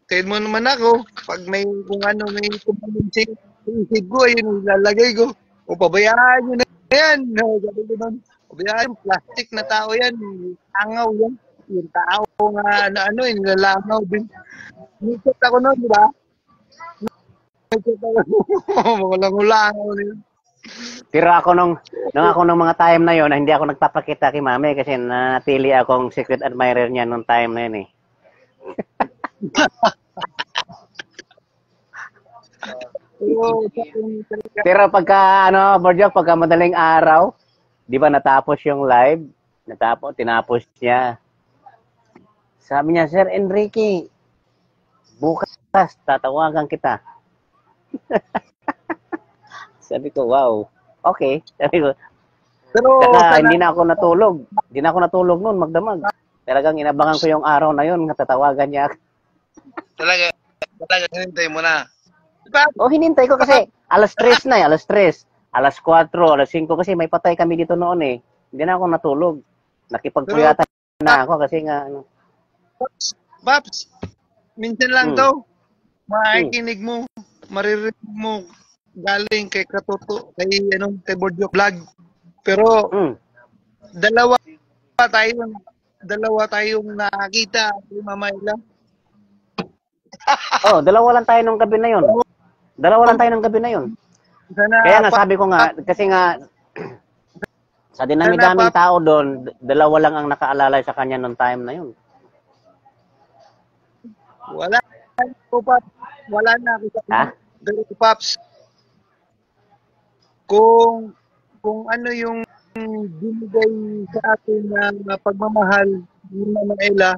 Kahit mo naman ako, pag may may kumalinsin, isip ko, ayun, ilalagay ko. O pabayaan nyo na yan. Sabi ko nun, pabayaan, plastic na tao yan. Angaw yan. Yung tao nga nilalangaw din. Nagchat ako nun, di ba? Nagchat ako. Walang-ulangaw din. Pero ako nung mga time na yon, hindi ako nagpapakita kay Mami kasi nanatili akong secret admirer niya nung time na yun eh. Pero pagka Borjok, pagka madaling araw, 'di ba natapos yung live, tinapos niya. Sabi niya, "Sir Enrique, bukas tatawagan kita." Sabi ko, "Wow. Okay." Sabi ko, Pero hindi na ako natulog. Hindi na ako natulog noon, magdamag. Talagang inabangan ko yung araw na yon, tatawagan niya. Talaga, hinintay mo na. Hinintay ko kasi alas 3 na, alas 3, alas 4, alas 5 kasi may patay kami dito noon eh. Hindi na ako natulog. Nakipagpuyatan na ako kasi nga Paps, minsan lang daw, makikinig mo, maririnig mo galing kay Katoto, kay Borjok Vlog. Pero dalawa tayong nakakita kay Mama Ella. dalawa lang tayo nung gabi na yon. Kaya nga sabi ko nga, kasi nga sa dinami-daming tao doon, dalawa lang ang nakaalalay sa kanya nung time na yun. Wala na ako sa Paps. Kung ano yung binigay sa atin na pagmamahal ni Mama Ella,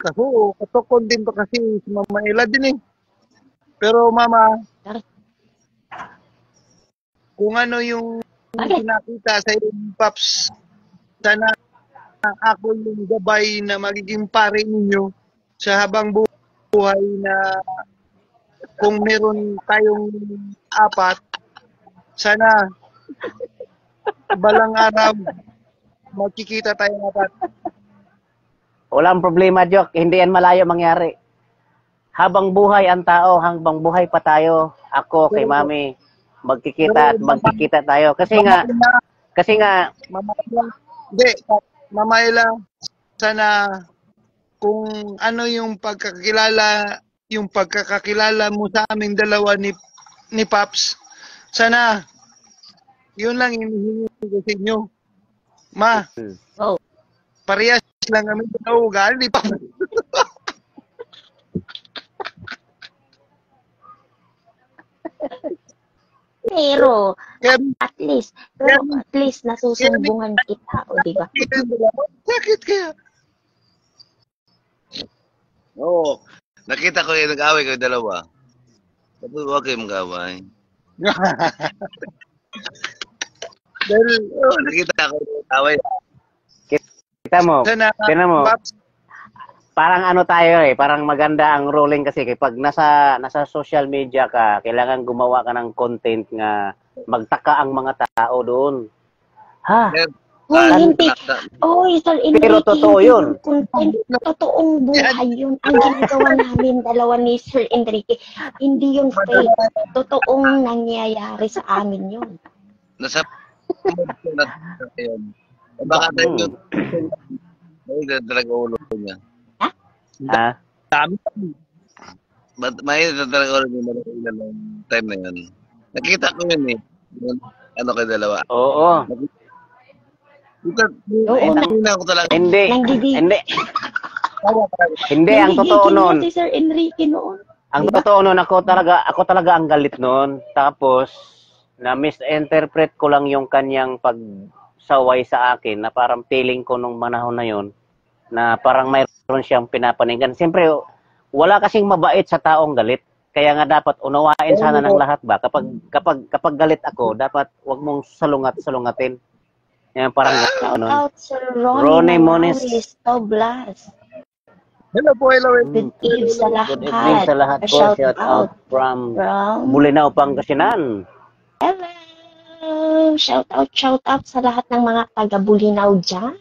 Kaso, katukon din to kasi si Mama Ella din eh. Pero Mama, kung ano yung Bakit? pinakita sa yung Paps, sana ako yung gabay na magiging pare ninyo sa habang buhay na kung meron tayong apat, sana balang araw magkikita tayong apat. Walang problema, Jok. Hindi yan malayo mangyari. Habang buhay ang tao, habang buhay pa tayo, ako kay Mami, magkikita at magkikita tayo. Kasi nga, Mama Ella, hindi, Mama Ella, sana kung ano yung pagkakakilala mo sa aming dalawa ni Paps, sana yun lang hinihingi ko sa inyo. Ma, Oh. parehas lang kami sa ugali pa. Pero, Kaya at least nasusumbungan kita, o di ba? sakit kaya. Oo. Nakita ko yung nag-away kayo dalawa. Tapos huwag kayo mag-away. Dahil, Nakita ko yung nag-away. kita mo, sana, Paps, parang ano tayo eh, parang maganda ang rolling kasi kapag nasa social media ka, kailangan gumawa ka ng content nga magtaka ang mga tao doon. Ha? Hoy, hindi. Oy, Sir Enrique, Pero totoo hindi yun. yung content. Totoong buhay yun. Ang ginagawa namin dalawa ni Sir Enrique. Hindi yung fake. Totoong nangyayari sa amin yun. Nasa mood ko na yun. Baka tayo yun. May talaga ulo niya. Ha? May talaga ulo niya ng time na yun. Nakita ko yun eh. Yung, ano kayo dalawa. Oo. Nakita ko talaga. Hindi. Nangdidi- Hindi. Hindi, ang totoo Nangigigil noon. na si Sir Enrique noon. Ang totoo noon, ako talaga ang galit noon. Tapos, na-misinterpret ko lang yung kanyang pagsaway sa akin na parang feeling ko nung manahon na yon na parang mayroon siyang pinapaningan. Siyempre, wala kasing mabait sa taong galit. Kaya nga dapat unawain sana ng lahat ba? Kapag galit ako, dapat wag mong salungatin. Yan parang Shout ano. out Sir Ronnie Ronnie Moniz. Moniz. Toblas. hello po, hello. Good evening sa lahat. Good evening sa lahat po. Shout Shout out from from Bulinaw, Pangasinan. Hello! Shout out sa lahat ng mga taga-Bulinaw dyan.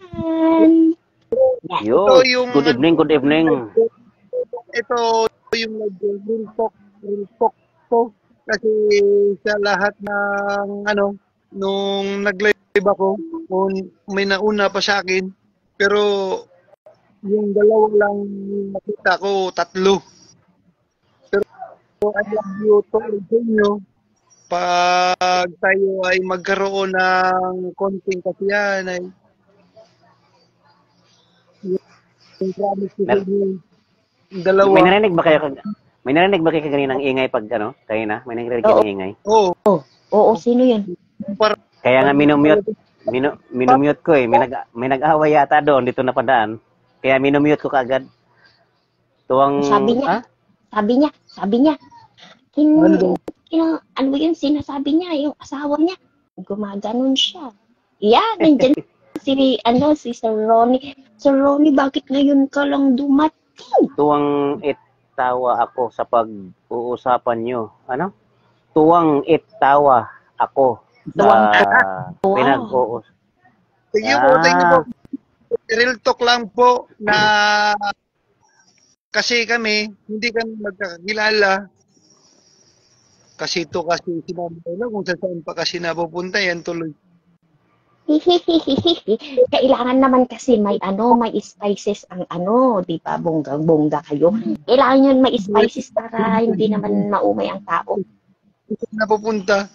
Yo, yung- good evening. Ito yung real talk ko kasi sa lahat ng nung nag-live ako, may nauna pa sa akin, pero yung dalawa lang nakita ko, 3. Pero I love you to all sa inyo. Pag tayo ay magkaroon ng konting kasiyahan, yung promise ko sa inyo, yung dalawa. May narinig ba kayo kaninang ingay pag kanina? May narinig kayo ng ingay? Oo, Oo, sino yun? Kaya nga minumute ko eh. May nag-away yata doon dito na padaan. Kaya minumute ko kagad. Tuwang Sabi niya, ano ba yun, sinasabi niya, yung asawa niya, gumaganon siya. Yeah, nandyan si Sir Ronnie. Sir Ronnie, bakit ngayon ka lang dumating? tuwang itawa ako sa pag-uusapan nyo. Ano? Tuwang itawa ako sa pinag-uus. Thank you po. Real talk lang po na kasi hindi kami magkakilala. Kasi si Mama Ella, kung saan pa kasi napupunta, yan tuloy. Kailangan naman kasi may spices ang di ba? Bonggang-bongga kayo. Kailangan yun may spices para hindi naman maumay ang tao. Napupunta.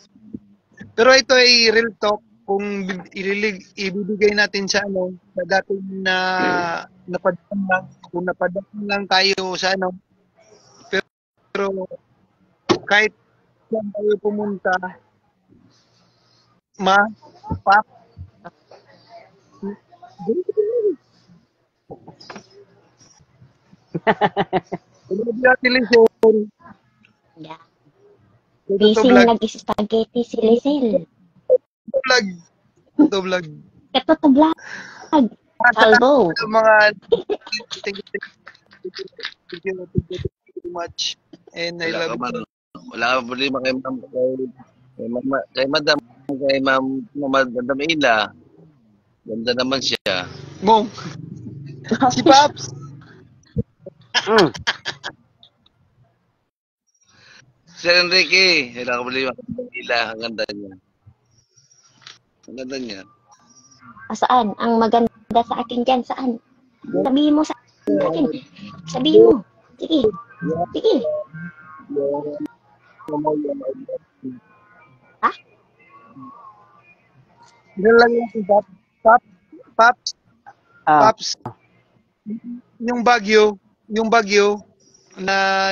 Pero ito ay real talk kung ibibigay natin sa dating na napadaan lang, kung napadaan lang tayo sa pero kahit saan tayo pumunta, Pap, Yeah. Busy nag-spaghetti si Lisel. Vlog. Ito vlog. Ito to vlog. Kalbo. Mga thank you very much. And I love you. Wala ka problema kay Madam, kay Madam Ila. Ganda naman siya. Ngong. Si Paps. Sir Enrique, wala ka problema kay Madam Ila. Ang ganda niya. Ang ganda niya. Saan? Ang maganda sa akin dyan, saan? Sabihin mo sa akin. Sabihin mo. Sige. Sige. Ha? Yan lang yung Paps. Paps. Yung Bagyo na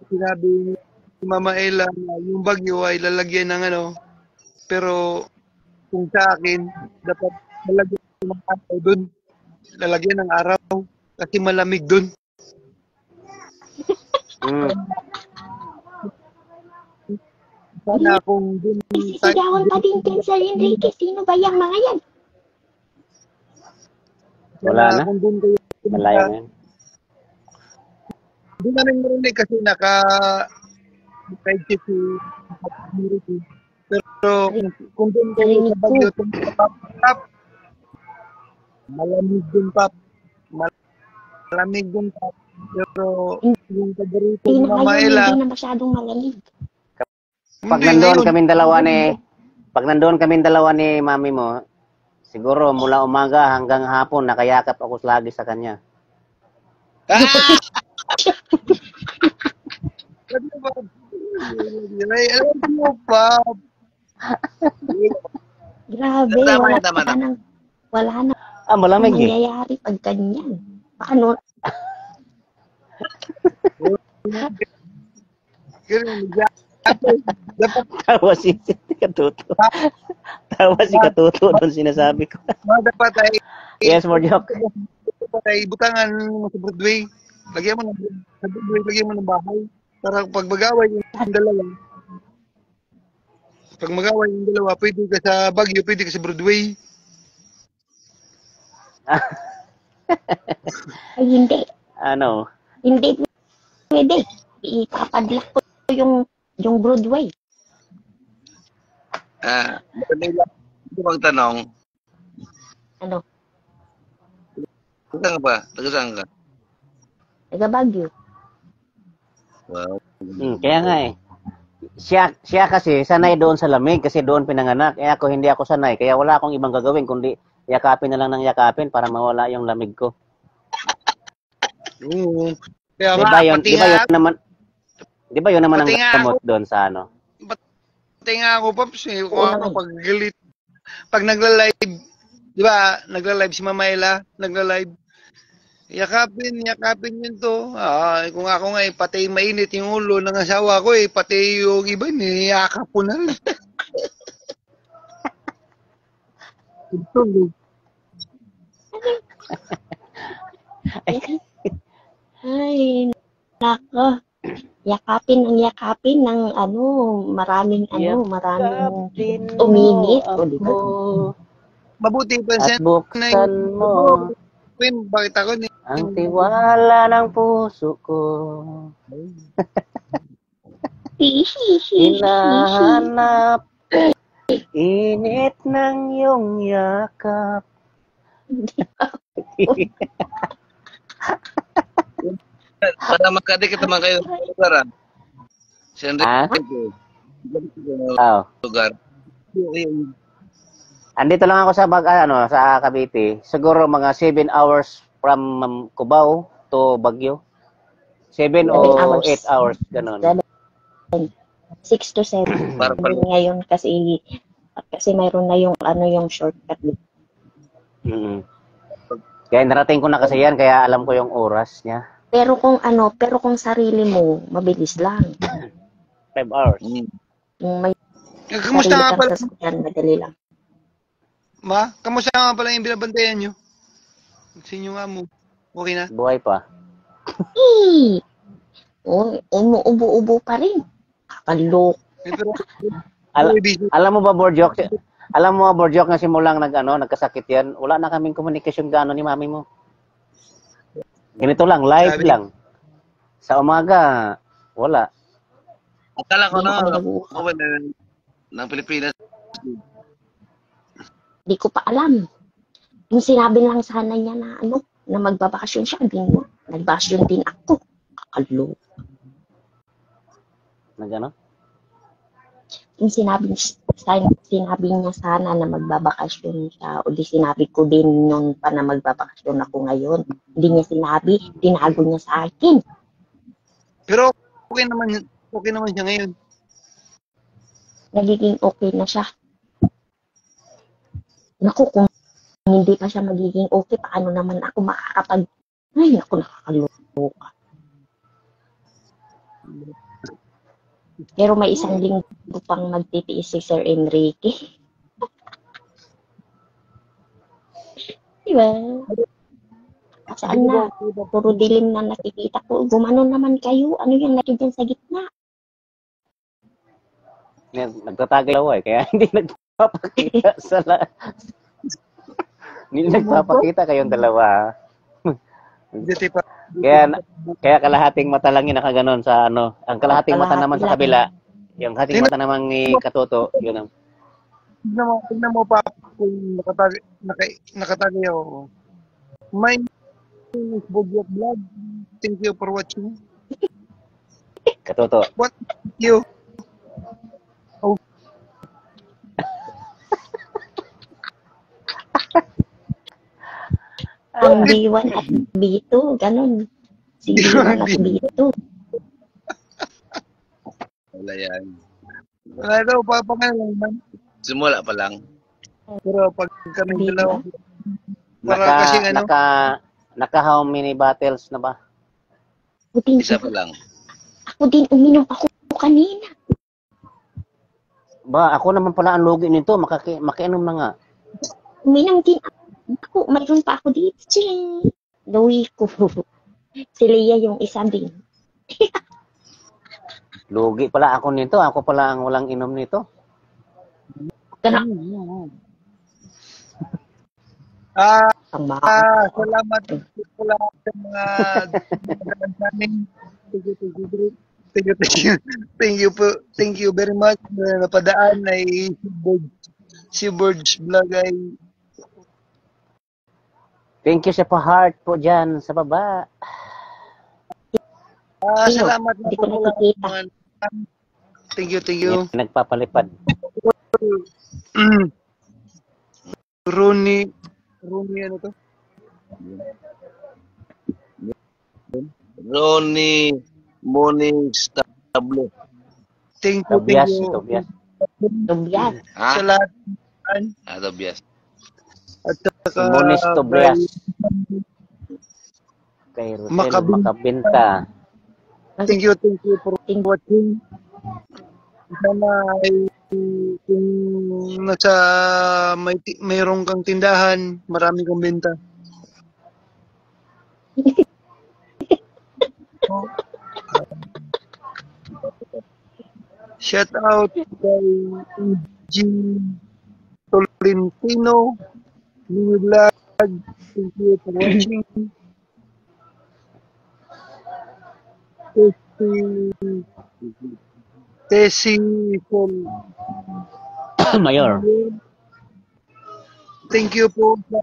sinabi ni Mama Ella na yung Bagyo ay lalagyan ng ano, pero kung sa akin dapat lalagyan ng araw dun. Lalagyan ng araw kasi malamig dun. Sana kung dun Sisigawan pa din dyan sa Enrique. Sino ba yung mga yan? Wala na. Kung dun kayo Malayo na yan. Doon na rin marinig kasi naka-guide si community. Pero kung doon kayo sa Bagyo, Pap, malamig dun, Pap. Malamig dun, Pap. Pero yung paborito Hindi ni na Mama kayo, Ella, hindi na masyadong malamig. Pag nandoon kaming dalawa ni mami mo, siguro mula umaga hanggang hapon nakayakap ako lagi sa kanya. alam mo, Pap. Grabe, wala na Malamig eh. nangyayari pag ganyan. Paano? Tawa si Katuto. Tawa si Katuto doon sinasabi ko. Dapat ay Yes, more joke. dapat ay butangan mo sa Broadway. Lagyan mo sa Broadway, lagyan mo ng bahay. Para pag mag-away yung dalawa, pwede ka sa Baguio, pwede ka sa Broadway. Ay, hindi. Ano? Hindi pwede. Ipapadlock ko yung Broadway. Ito bang tanong? Ano? Saan ka ba? Taga saan ka? Taga Baguio. Wow. Kaya nga eh. Siya kasi sanay doon sa lamig kasi doon pinanganak. Ako hindi ako sanay. Kaya wala akong ibang gagawin kundi yakapin na lang ng yakapin para mawala yung lamig ko. Kaya Di ba yun naman ang gamot doon sa ano? Pati nga ako, Paps, kung ako pag-galit. Pag nagla-live, di ba, nagla-live si Mama Ella, nagla-live. Yakapin yun to. Kung ako nga, pati mainit yung ulo ng asawa ko, pati yung iba, niyakap ko na rin. Ay, nako. Yakapin ng maraming uminit. Mabuti pa At buksan mo bakit ako ang tiwala ng puso ko. Hinahanap init ng iyong yakap. Para magkadikit naman kayo ng lugar, Si Enrique. Lugar. Andito lang ako sa Cavite. Siguro mga 7 hours from Cubao to Baguio. 7 o 8 hours, ganun. 6 to 7 ngayon kasi mayroon na yung shortcut. Kaya narating ko na kasi yan, kaya alam ko yung oras niya. Pero kung sarili mo, mabilis lang. 5 hours. Yung may Kamusta nga pala? madali lang. Ma, kamusta nga pala yung binabantayan nyo? Sinyo nga mo. Okay na? Buhay pa. Umuubo-ubo pa rin. Kakalok. Pero, Alam mo ba, Borjok? Alam mo ba, Borjok, na simulang nagkasakit yan? Wala na kaming komunikasyon gaano ni mami mo. Ganito lang, live lang. Sa umaga, wala. Akala ko Di na, ako nag-uusap. ng Pilipinas. Di ko pa alam. Yung sinabi lang sana niya na na magbabakasyon siya, nagbakasyon din ako. Kakalok. Yung sinabi niya sana na magbabakasyon siya, o di sinabi ko din noon pa na magbabakasyon ako ngayon. Hindi niya sinabi, tinago niya sa akin. Pero okay naman siya ngayon. Nagiging okay na siya. Naku, kung hindi pa siya magiging okay, paano naman ako ay, naku, nakakaloka. Pero may isang linggo pang magtitiis si Sir Enrique. Diba? Saan na? Puro dilim na nakikita ko. Gumano naman kayo. Ano yung nakikita sa gitna? Nagtataglaw kaya hindi nagpapakita hindi nagpapakita kayong dalawa. Kaya kalahating mata lang yung nakaganon sa ang kalahating mata naman sa kabila. Yung hating mata naman ni Katoto, yun ang. Tignan mo pa kung nakatagay ako. My name is Bogyat Vlog. Thank you for watching. Katoto. What? Thank you. Ang B1 at B2, ganun. Si B1 at B2. Wala yan. Wala daw, papangalan man. Simula pa lang. Pero pag kami dalawa, Naka how many battles na ba? Isa pa lang. Ako din, uminom ako kanina. Ba, ako naman pala ang lugi nito, makiinom na nga. Uminom din ako, mayroon pa ako dito. Ching! Luwi ko. Si Leia yung isa din. Lugi pala ako nito. Ako pala ang walang inom nito. Salamat. Salamat sa mga Thank you very much. Napadaan ay si Burge Vlog ay thank you sa pa-heart po dyan sa baba. Salamat Hindi ko nakikita. Thank you. Nagpapalipad. Rooney ano to? Ronnie Morning Stablo. Thank you. Tobias. Ha? Sa lahat. Tobias. At saka Monis Tobias. Kay Rosel Makabinta. Thank you for watching. Sana ay kung nasa mayroong kang tindahan, marami kang benta. Shout out kay E.G. Tolentino, Mini Vlog. Thank you for watching. Tessie Mayor. Thank you po sa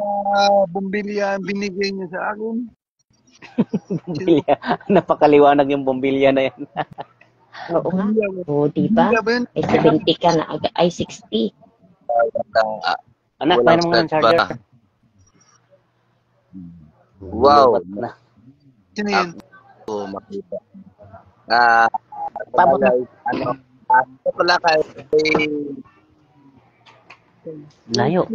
bumbilya binigay niyo sa akin. Bombilya. Napakaliwanag yung bombilya na yan. Oo nga. Oo, diba? Ay 70 ka na, ay 60. Anak, paano mo ng charger? Wow. Sino yun? Ako makita. Pabot na. Pala kay Layo.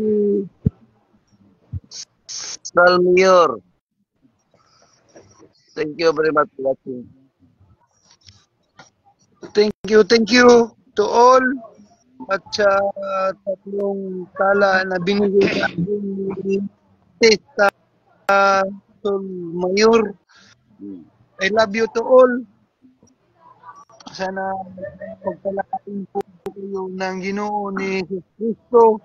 Salmior. Thank you very much for watching. Thank you to all at sa tatlong tala na binigay sa akin ni Tita Sol Mayor. I love you to all. Sana pagpalain po kayo ng Ginoo ni Jesus Cristo.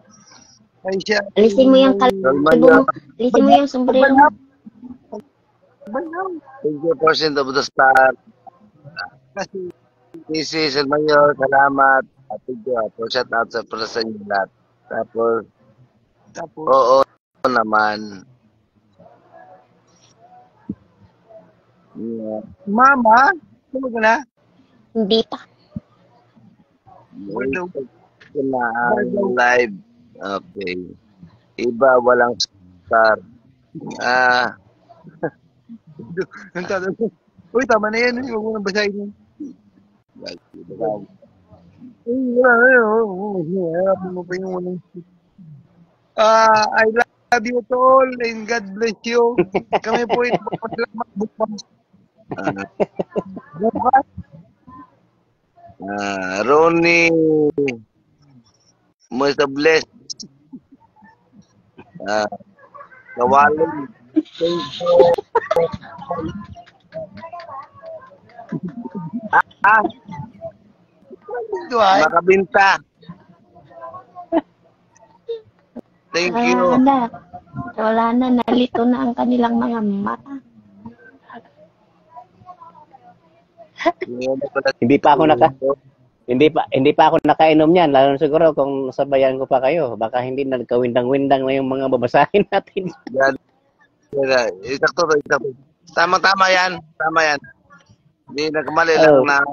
Ay siya Alisin mo yung Salman kalbo mo. Alisin mo yung sombrero mo. Thank you, President of the Star. Kasi Mrs. El Mayor, salamat. At thank you for shout out sa inyo lahat. Tapos, tapos oo naman. Yeah. Mama, tulog ka na? Hindi pa. Wait ko na ang live. Okay. Iba walang star. Uy, tama na yan. Huwag mo nang basahin yun. I love you to all and God bless you. Kami po ito bukas. Bukas. Ronnie Mr. Bless. Kawalan. Makabinta. Thank you. Wala na. Nalito na ang kanilang mga mata. Hindi pa ako nakainom niyan, lalo na siguro kung nasabayan ko pa kayo. Baka hindi na nagkawindang-windang na yung mga babasahin natin. Yan. Isakto. Tama yan. Hindi nagkamali lang na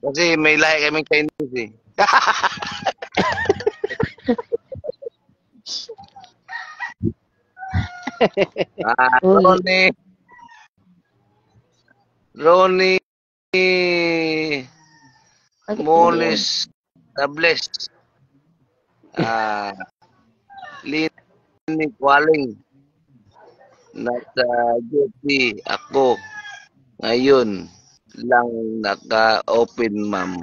kasi may lahi kaming Chinese eh. Ronnie Mones Tables. Lini Kwaling. Nasa duty ako. Ngayon lang naka-open, ma'am.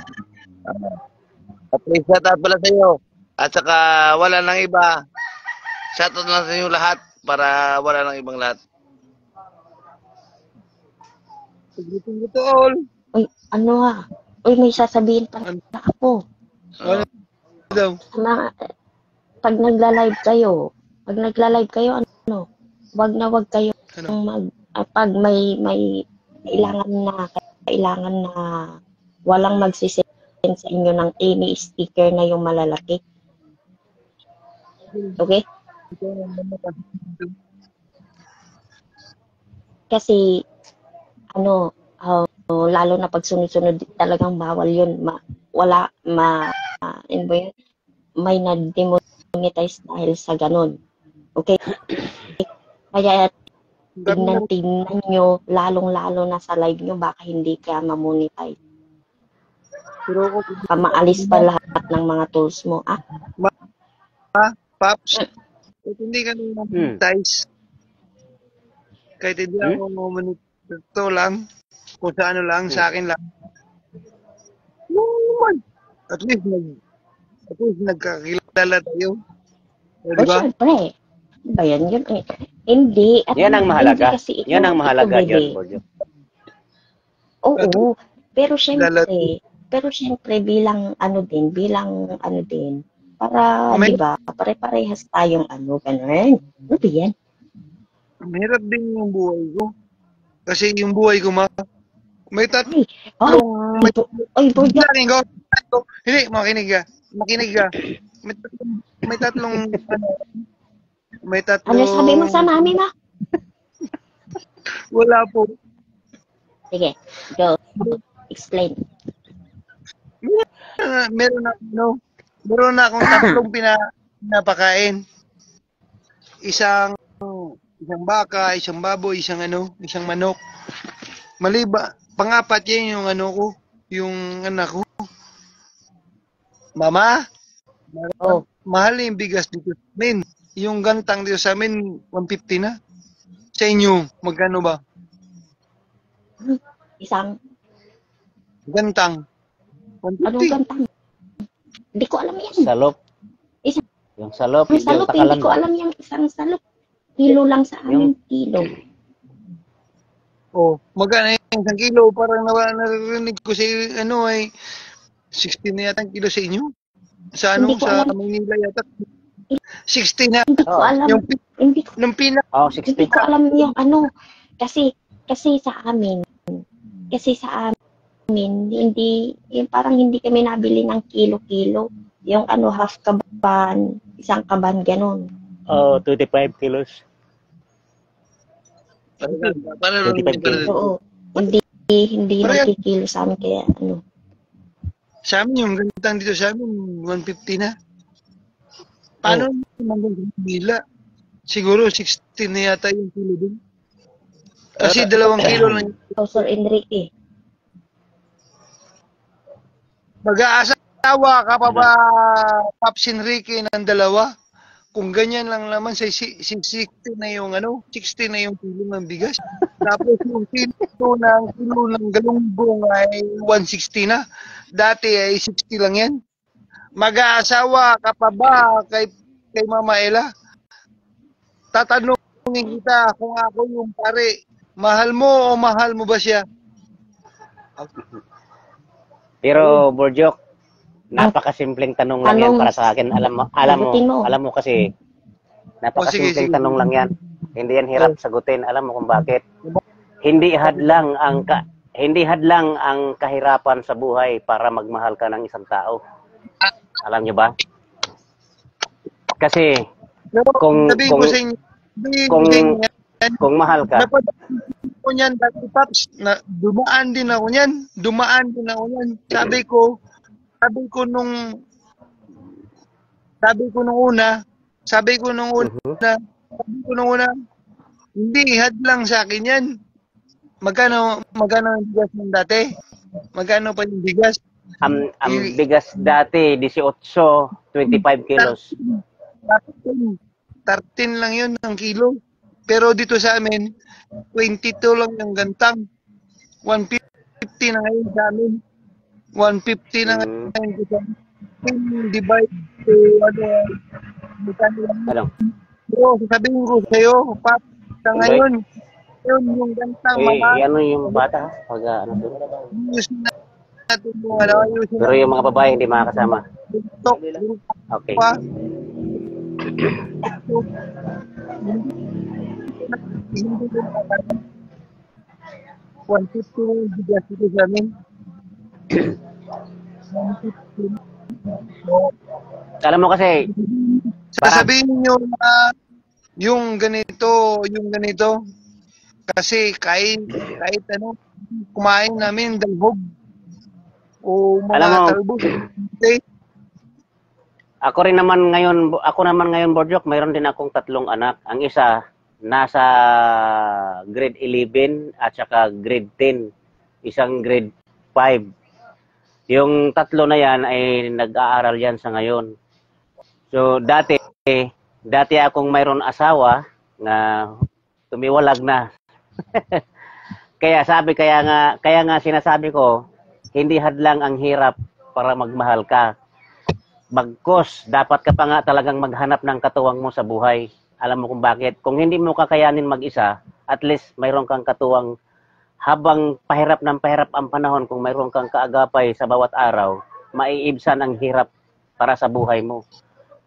Shout out pala sa iyo. At saka wala nang iba. Shout out lang sa inyo lahat para wala nang ibang lahat. Greeting to all. Uy, Uy, may sasabihin pa na ako. Pag nagla-live kayo, wag kayo pag may kailangan na walang magsisend sa inyo ng any sticker na yung malalaki. Okay? Kasi lalo na pag sunod-sunod talagang bawal yun. May na-demonetize dahil sa ganun. Okay? Kaya tignan nyo, lalong-lalo na sa live nyo, baka hindi ka ma-monetize. Maalis pa lahat ng mga tools mo. Paps, hindi ka nang monetize. Kahit hindi ako monetize, ito lang. Kung sa ano lang, sa akin lang. At least nagkakilala tayo. Diba? Siyempre. Ba yan? Hindi. Yan ang mahalaga. Yan ang mahalaga, John. Oo. Pero siyempre, bilang ano din, para, di ba, pare-parehas tayong ganun. Ano ba yan? Mahirap din yung buhay ko. Kasi yung buhay ko, may tatlong... Hindi, makinig ka. May tatlong... Ano sabi mo sa mami mo? Wala po. Sige, go. Explain. Meron na akong tatlong pinapakain. Isang baka, isang baboy, isang manok. Pang-apat yan yung yung anak ko. Mama, mahal yung bigas dito sa amin. Yung gantang dito sa amin, 150 na. Sa inyo, magkano ba? Isang gantang. 150. Anong gantang? Hindi ko alam yan. Salop. Isa- Yung salop, Ang salop, yung hindi ko takalan. alam yung isang salop. Kilo lang sa amin, kilo. Oh, magkano yung isang kilo? Parang naririnig ko sa ano ay 16 na yata ang kilo sa inyo. Sa ano, Hindi ko sa alam. Manila yata. 16 na. Hindi ko Oh. alam. Yung Hindi ko, nung pina Oh, hindi 60. ko alam yung ano. Kasi sa amin, hindi, yung parang hindi kami nabili ng kilo-kilo. Yung ano, half kaban, isang kaban, ganun. Oh, 25 kilos. Para 25 kilos. Oo. Hindi Parang- nagkikilo sa amin, kaya ano. sa amin yung ganitang dito sa amin 150 na. Paano naman yung Manila? Siguro 16 na yata yung kilo din. Kasi 2 kilo lang. Oh, Sir Enrique. Mag-aasawa ka pa ba, Pops Enrique, ng 2? Kung ganyan lang naman, sa 60 na yung ano, 60 na yung kilo ng bigas. Tapos yung kilo ng galunggong ay 160 na. Dati ay 60 lang yan. Mag-aasawa ka pa ba kay Mama Ella? Tatanungin kita kung ako yung pare, mahal mo o mahal mo ba siya? Pero, Borjok, napakasimpleng tanong lang yan Tanong. para sa akin. Sagutin mo. Alam mo kasi, napakasimpleng sige. tanong lang yan. Hindi yan hirap sagutin. Alam mo kung bakit. Hindi hadlang ang kahirapan sa buhay para magmahal ka ng isang tao. Alam niyo ba? Kasi, Pero Kung- sabihin ko kung- sa inyo, kung mahal ka, napadaan ko niyan dati, Pops, na dumaan din ako niyan. Sabi ko nung una, hindi hadlang sa akin yan. Magkano ang bigas ng dati? Magkano pa yung bigas? ang bigas dati, 18, 25 kilos. 13 lang yun ng kilo. Pero dito sa amin, 22 lang yung gantang. 150 na ngayon sa amin. 150 na Mm. ngayon sa amin. Divide to magkano lang. Ano? Pero sasabihin ko sa'yo, Pap, sa ngayon, yun yung gantang mahal. Ano yung bata? Pag, Ayusin natin yung pero yung mga babae hindi makakasama. TikTok. Okay. Pa. Hindi ko na 150 yung bigas dito sa amin. 150. Alam mo kasi, Sasabihin nyo na yung ganito, kasi kahit ano, kumain namin dalhog o mga Alam mo, talbos. Okay? ako naman ngayon, Borjok, mayroon din akong 3 anak. Ang isa, nasa grade 11 at saka grade 10. Isang grade 5. Yung 3 na yan ay nag-aaral yan sa ngayon. So, dati akong mayroon asawa na tumiwalag na. kaya nga sinasabi ko, hindi hadlang ang hirap para magmahal ka. Bagkus, dapat ka pa nga talagang maghanap ng katuwang mo sa buhay. Alam mo kung bakit? Kung hindi mo kakayanin mag-isa, at least mayroon kang katuwang habang pahirap ng pahirap ang panahon, kung mayroon kang kaagapay sa bawat araw, maiibsan ang hirap para sa buhay mo.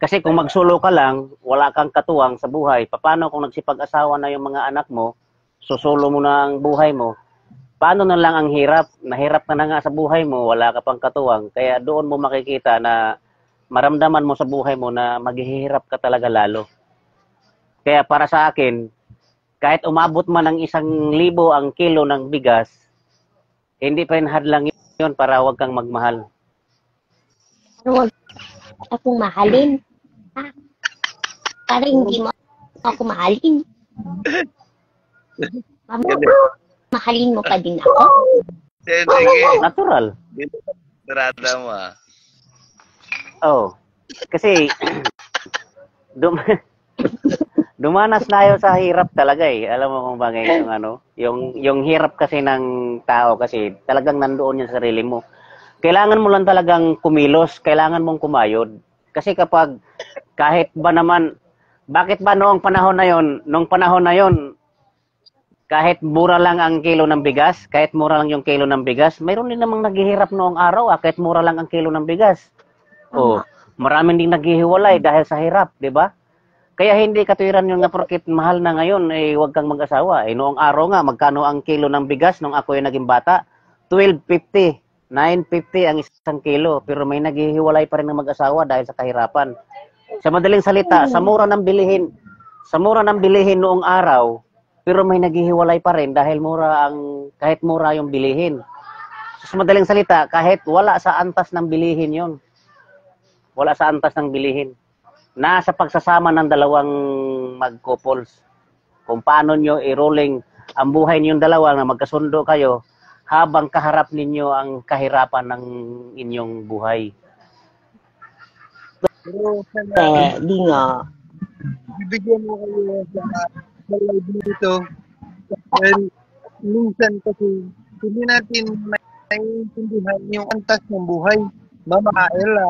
Kasi kung magsulo ka lang, wala kang katuwang sa buhay, paano kung nagsipag-asawa na yung mga anak mo, susulo mo na ang buhay mo, paano na lang ang hirap? Nahirap ka na nga sa buhay mo, wala ka pang katuwang. Kaya doon mo makikita na maramdaman mo sa buhay mo na maghihirap ka talaga lalo. Kaya para sa akin, kahit umabot man ng 1,000 ang kilo ng bigas, hindi pa rin hadlang yun para huwag kang magmahal. Huwag akong mahalin. Ha? Para hindi mo ako mahalin. Mahalin mo pa din ako. Sige. Natural. Sarada mo ah. Oh. Kasi dumanas na tayo sa hirap talaga eh. Alam mo kung bakit yung hirap kasi ng tao kasi talagang nandoon yung sarili mo. kailangan mo lang talagang kumilos, kailangan mong kumayod. Kasi kapag kahit ba naman, bakit ba noong panahon na yon, kahit mura lang ang kilo ng bigas, kahit mura lang yung kilo ng bigas, mayroon din namang naghihirap noong araw, kahit mura lang ang kilo ng bigas. Oh, maraming ding naghihiwalay dahil sa hirap, di ba? Kaya hindi katuwiran yung na porket mahal na ngayon, eh huwag kang mag-asawa. Eh noong araw nga, magkano ang kilo ng bigas nung ako ay naging bata? 12.50, 9.50 ang isang kilo. Pero may naghihiwalay pa rin ng mag-asawa dahil sa kahirapan. Sa madaling salita, sa mura ng bilihin noong araw, pero may naghihiwalay pa rin dahil kahit mura yung bilihin. Sa madaling salita, kahit wala sa antas ng bilihin yon. Wala sa antas ng bilihin. Nasa pagsasama ng dalawang mag-couples. Kung paano nyo i-rolling ang buhay ninyong dalawa na magkasundo kayo habang kaharap ninyo ang kahirapan ng inyong buhay. Pero Di nga. bibigyan mo kayo sa live dito. Well, minsan kasi hindi natin maintindihan yung antas ng buhay. Mama Ella,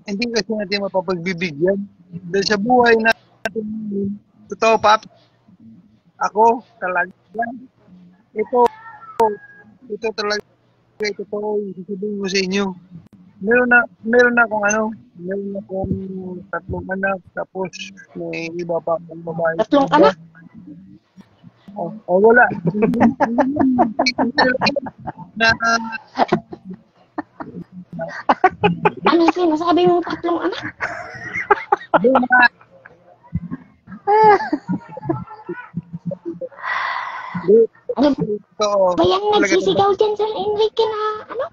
hindi kasi natin mapapagbibigyan. Dahil sa buhay natin, totoo pa, ako talaga, ito talaga, ito yung sasabihin ko sa inyo. Meron akong 3 anak, tapos may iba pa akong babae. 3 anak? Wala. na Ano sinasabi mo 3 anak? Ano ba yung nagsisigaw dyan sa Enrique na ano?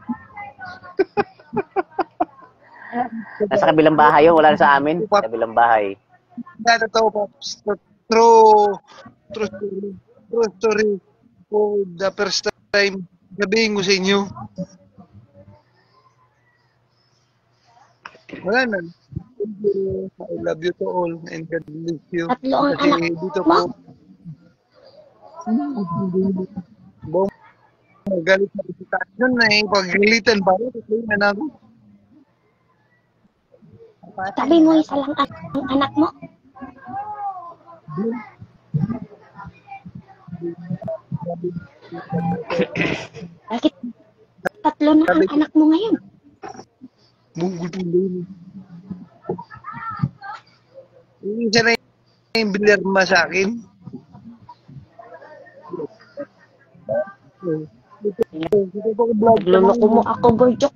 Nasa kabilang bahay yun, wala na sa amin. Sa kabilang bahay. Totoo po. True story. For the first time, sabihin ko sa inyo. Wala na. I love you to all and God bless you. 3 ang Kasi anak dito mo? po, magalit na isitasyon na paglilitan pa rin. Kasi na ako. Sabi mo isa lang ang anak mo? Bakit 3 na ang anak mo ngayon? Munggol po din. Isa na yung bilyarma sa akin. Nagluloko mo ako, Borjok.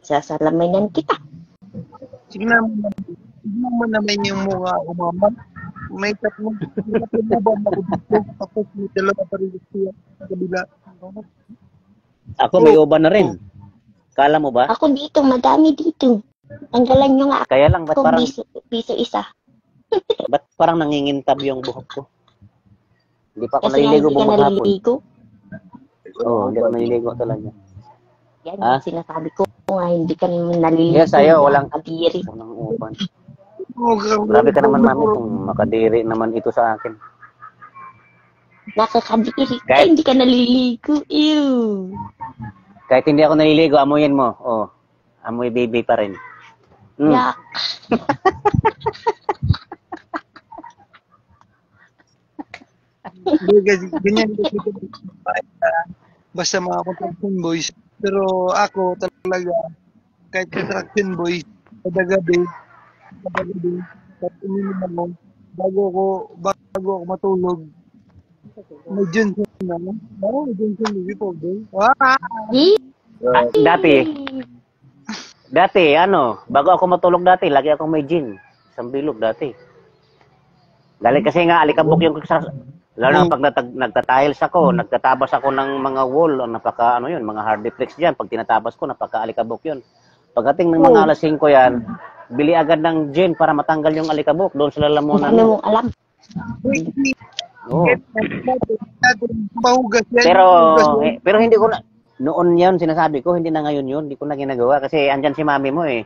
Sasalamayan kita. Tignan mo naman yung mukha ko, mama. May 3 ba na dito? Tapos may 2 pa rin siya sa kabila. Ako may uban na rin. Kala mo ba? Ako dito, madami dito. Tanggalan nyo nga Kaya lang, ba't ako parang, piso isa. ba't parang nangingintab yung buhok ko? Hindi pa ako Kasi nga naliligo hindi ka buong hapon. naliligo. Oo, hindi ako naliligo talaga. Yan Ha? yung sinasabi ko nga, hindi ka naman naliligo. Yes, sa'yo, walang kadiri. walang uban. Grabe ka naman, mami, kung makadiri naman ito sa akin. Nakakadiri ka, Kahit- hindi ka naliligo. Ew. Kahit hindi ako naliligo, amuyin mo. Oh, amoy baby pa rin. Yak. Ganyan kasi basta mga construction boys. Pero ako talaga, kahit construction boys, kada gabi, kahit uminom ako, bago ako matulog, may Johnson na. Oo, may Johnson na po, boy. Dati, bago ako matulog dati, lagi akong may gin. Isang bilog dati. Dahil kasi nga, alikabok yung lalo na pag nagtatiles ako, nagtatabas ako ng mga wall, mga hard deflex dyan. Pag tinatabas ko, napaka-alikabok yun. Pagdating ng mga alas 5 yan, bili agad ng gin para matanggal yung alikabok doon sa lalamunan. Ano mong alam? Oo. Pahugas yan. Pero hindi ko na, noon yun, sinasabi ko, hindi na ngayon yun, hindi ko na ginagawa. Kasi andyan si mami mo eh.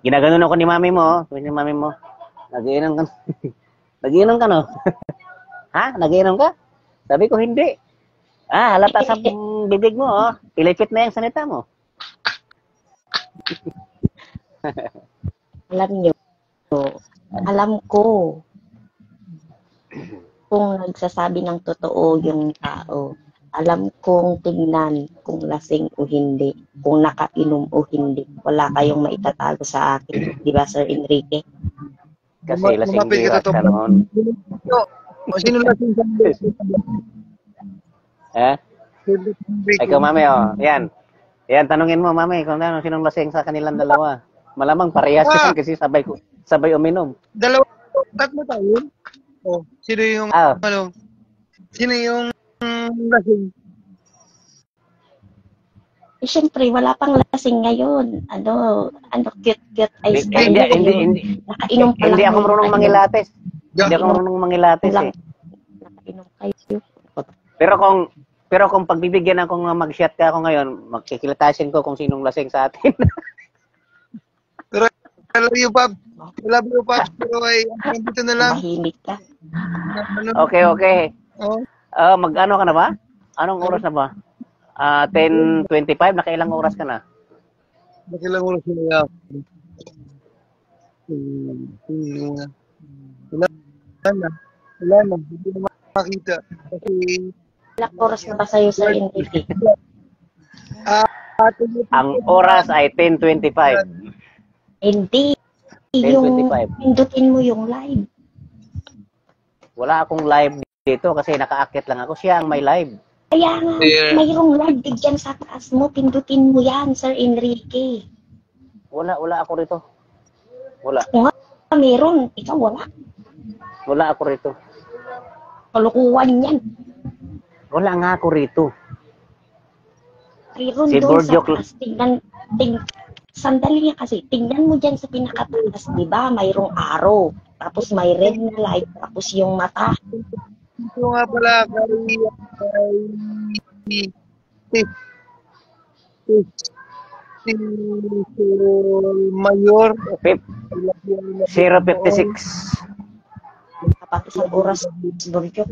Ginaganon ako ni mami mo, nagiinom ka, nagiinom ka no? Ha? Nagiinom ka? Sabi ko, hindi. Halata sa bibig mo, oh. Ilipit na yung salita mo. Alam niyo, alam ko kung nagsasabi ng totoo yung tao. Alam kong tingnan kung lasing o hindi, kung nakainom o hindi. Wala kayong maitatago sa akin. Di ba, Sir Enrique? Kasi lasing Lumapit biwas to. ka noon. Sino lasing sa Ikaw, mami, oh. Yan. Yan, tanungin mo, mami, kung ano, sinong lasing sa kanilang dalawa. Malamang parehas yan kasi sabay uminom. Dalawa, tatlo tayo. Oh, sino yung, sino yung lasing? Eh, syempre, wala pang lasing ngayon. Ano, cute ice cream. Hindi. Nakainom pa lang. Hindi ako marunong mangilates. Hindi ako marunong mangilates eh. Nakainom kayo. Pero kung pagbibigyan ako ng mag-shot ka ako ngayon, magkikilatasin ko kung sinong lasing sa atin. Pero I love you, Pab. I love you, Pab. Pero ay, dito na lang. Mahimik ka. Okay. Oh. Mag-ano ka na ba? Anong oras na ba? 10:25, nakailang oras ka na? Nakilang oras na Wala na. Hindi na makakita. Kasi, Ilang oras na ba sa'yo, Sir Enrique? Ang oras ay 10:25. Hindi. 10:25. Yung pindutin mo yung live. Wala akong live dito kasi nakaakit lang ako. Siya ang may live. Kaya nga, mayroong live dyan sa taas mo. Pindutin mo yan, Sir Enrique. Wala ako rito. Wala. Kung nga, meron. Ikaw wala. Wala ako rito. Kalukuhan yan. Wala nga ako rito. Mayroon Si doon sa Borjok. taas. Sandali nga kasi. Tingnan mo dyan sa pinakataas. Diba? Mayroong araw. Tapos may red na light. Tapos yung mata. ito nga pala si Mayor 056. Kapag isang oras, Borjok.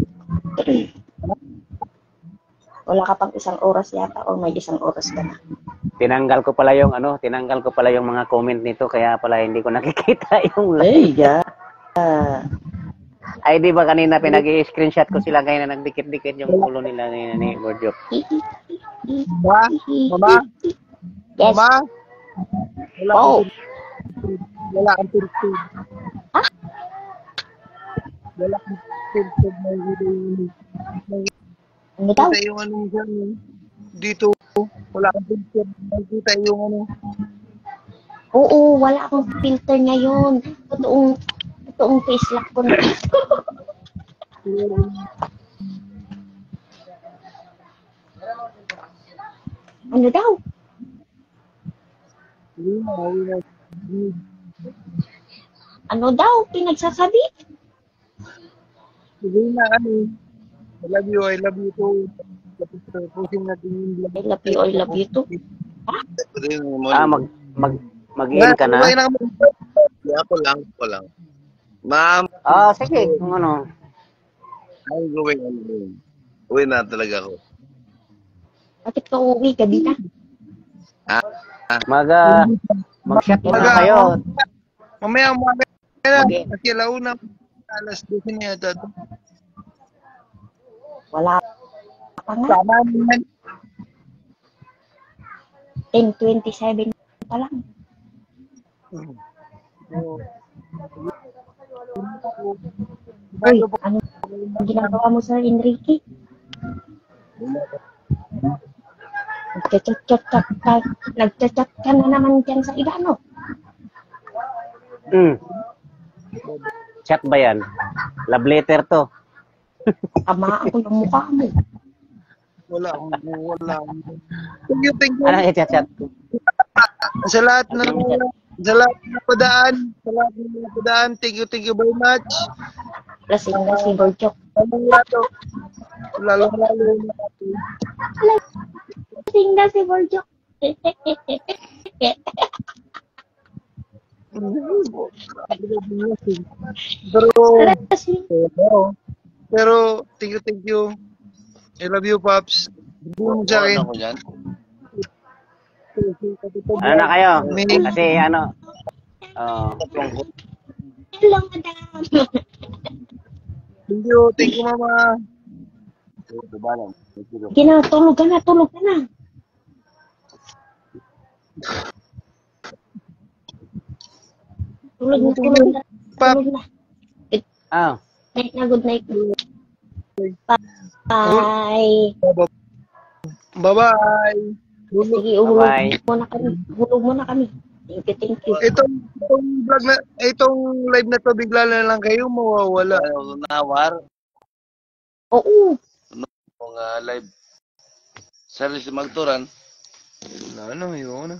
Wala ka pang isang oras yata o may isang oras ka na. Tinanggal ko pala yung mga comment nito kaya pala hindi ko nakikita yung live. Ay di ba kanina pinag-i-screenshot ko sila ngayon na nagdikit-dikit yung ulo nila ni Borjok. Mama? Yes. Mama? Wala kang filter. Wala kang filter Ano daw? Nakita yung ano dyan. Dito, wala kang filter. Nakita yung ano. Oo, wala akong filter ngayon. Totoong face lock ko na. Ano daw? Ano daw? Pinagsasabi? Sige na ano. I love you too. Pusin natin yung vlog. I love you too. Mag-in ka na? Ako lang. Ma'am. Sige, kung ano. I'm going. Uwi na talaga ako. Bakit ka uuwi? Gabi na. Mag-shot na kayo. Mamaya na. Kasi launa. Alas 12 na yata. Wala pa nga. 10:27 pa lang. Uy, ano ginagawa mo, Sir Enrique? Nagchat-chat ka na naman dyan sa iba, no? Chat ba yan? Love letter to. Tamaan ko yung mukha mo. Wala. Thank you. Ano i-chat? Sa lahat ng padaan, thank you very much. Lasing na si Borjok. Lalo. Lasing na si Borjok. Pero, thank you. I love you, Pops. Sabihin mo sa akin. Ano ko yan? Ano na kayo? May Kasi ano, Hello, madam. thank you, Mama. Sige na, tulog ka na. Tulog ka na. Tulog na. Pap. Tulog na. oh, Good night. Bye. Bye-bye. Sige, uhulog bye-bye. muna kami. Hulog muna kami. Thank you. Itong live na to, bigla na lang kayo mawawala. Nawar. Oo. Mga live. Sarili si Magturan. Wala na, yun na.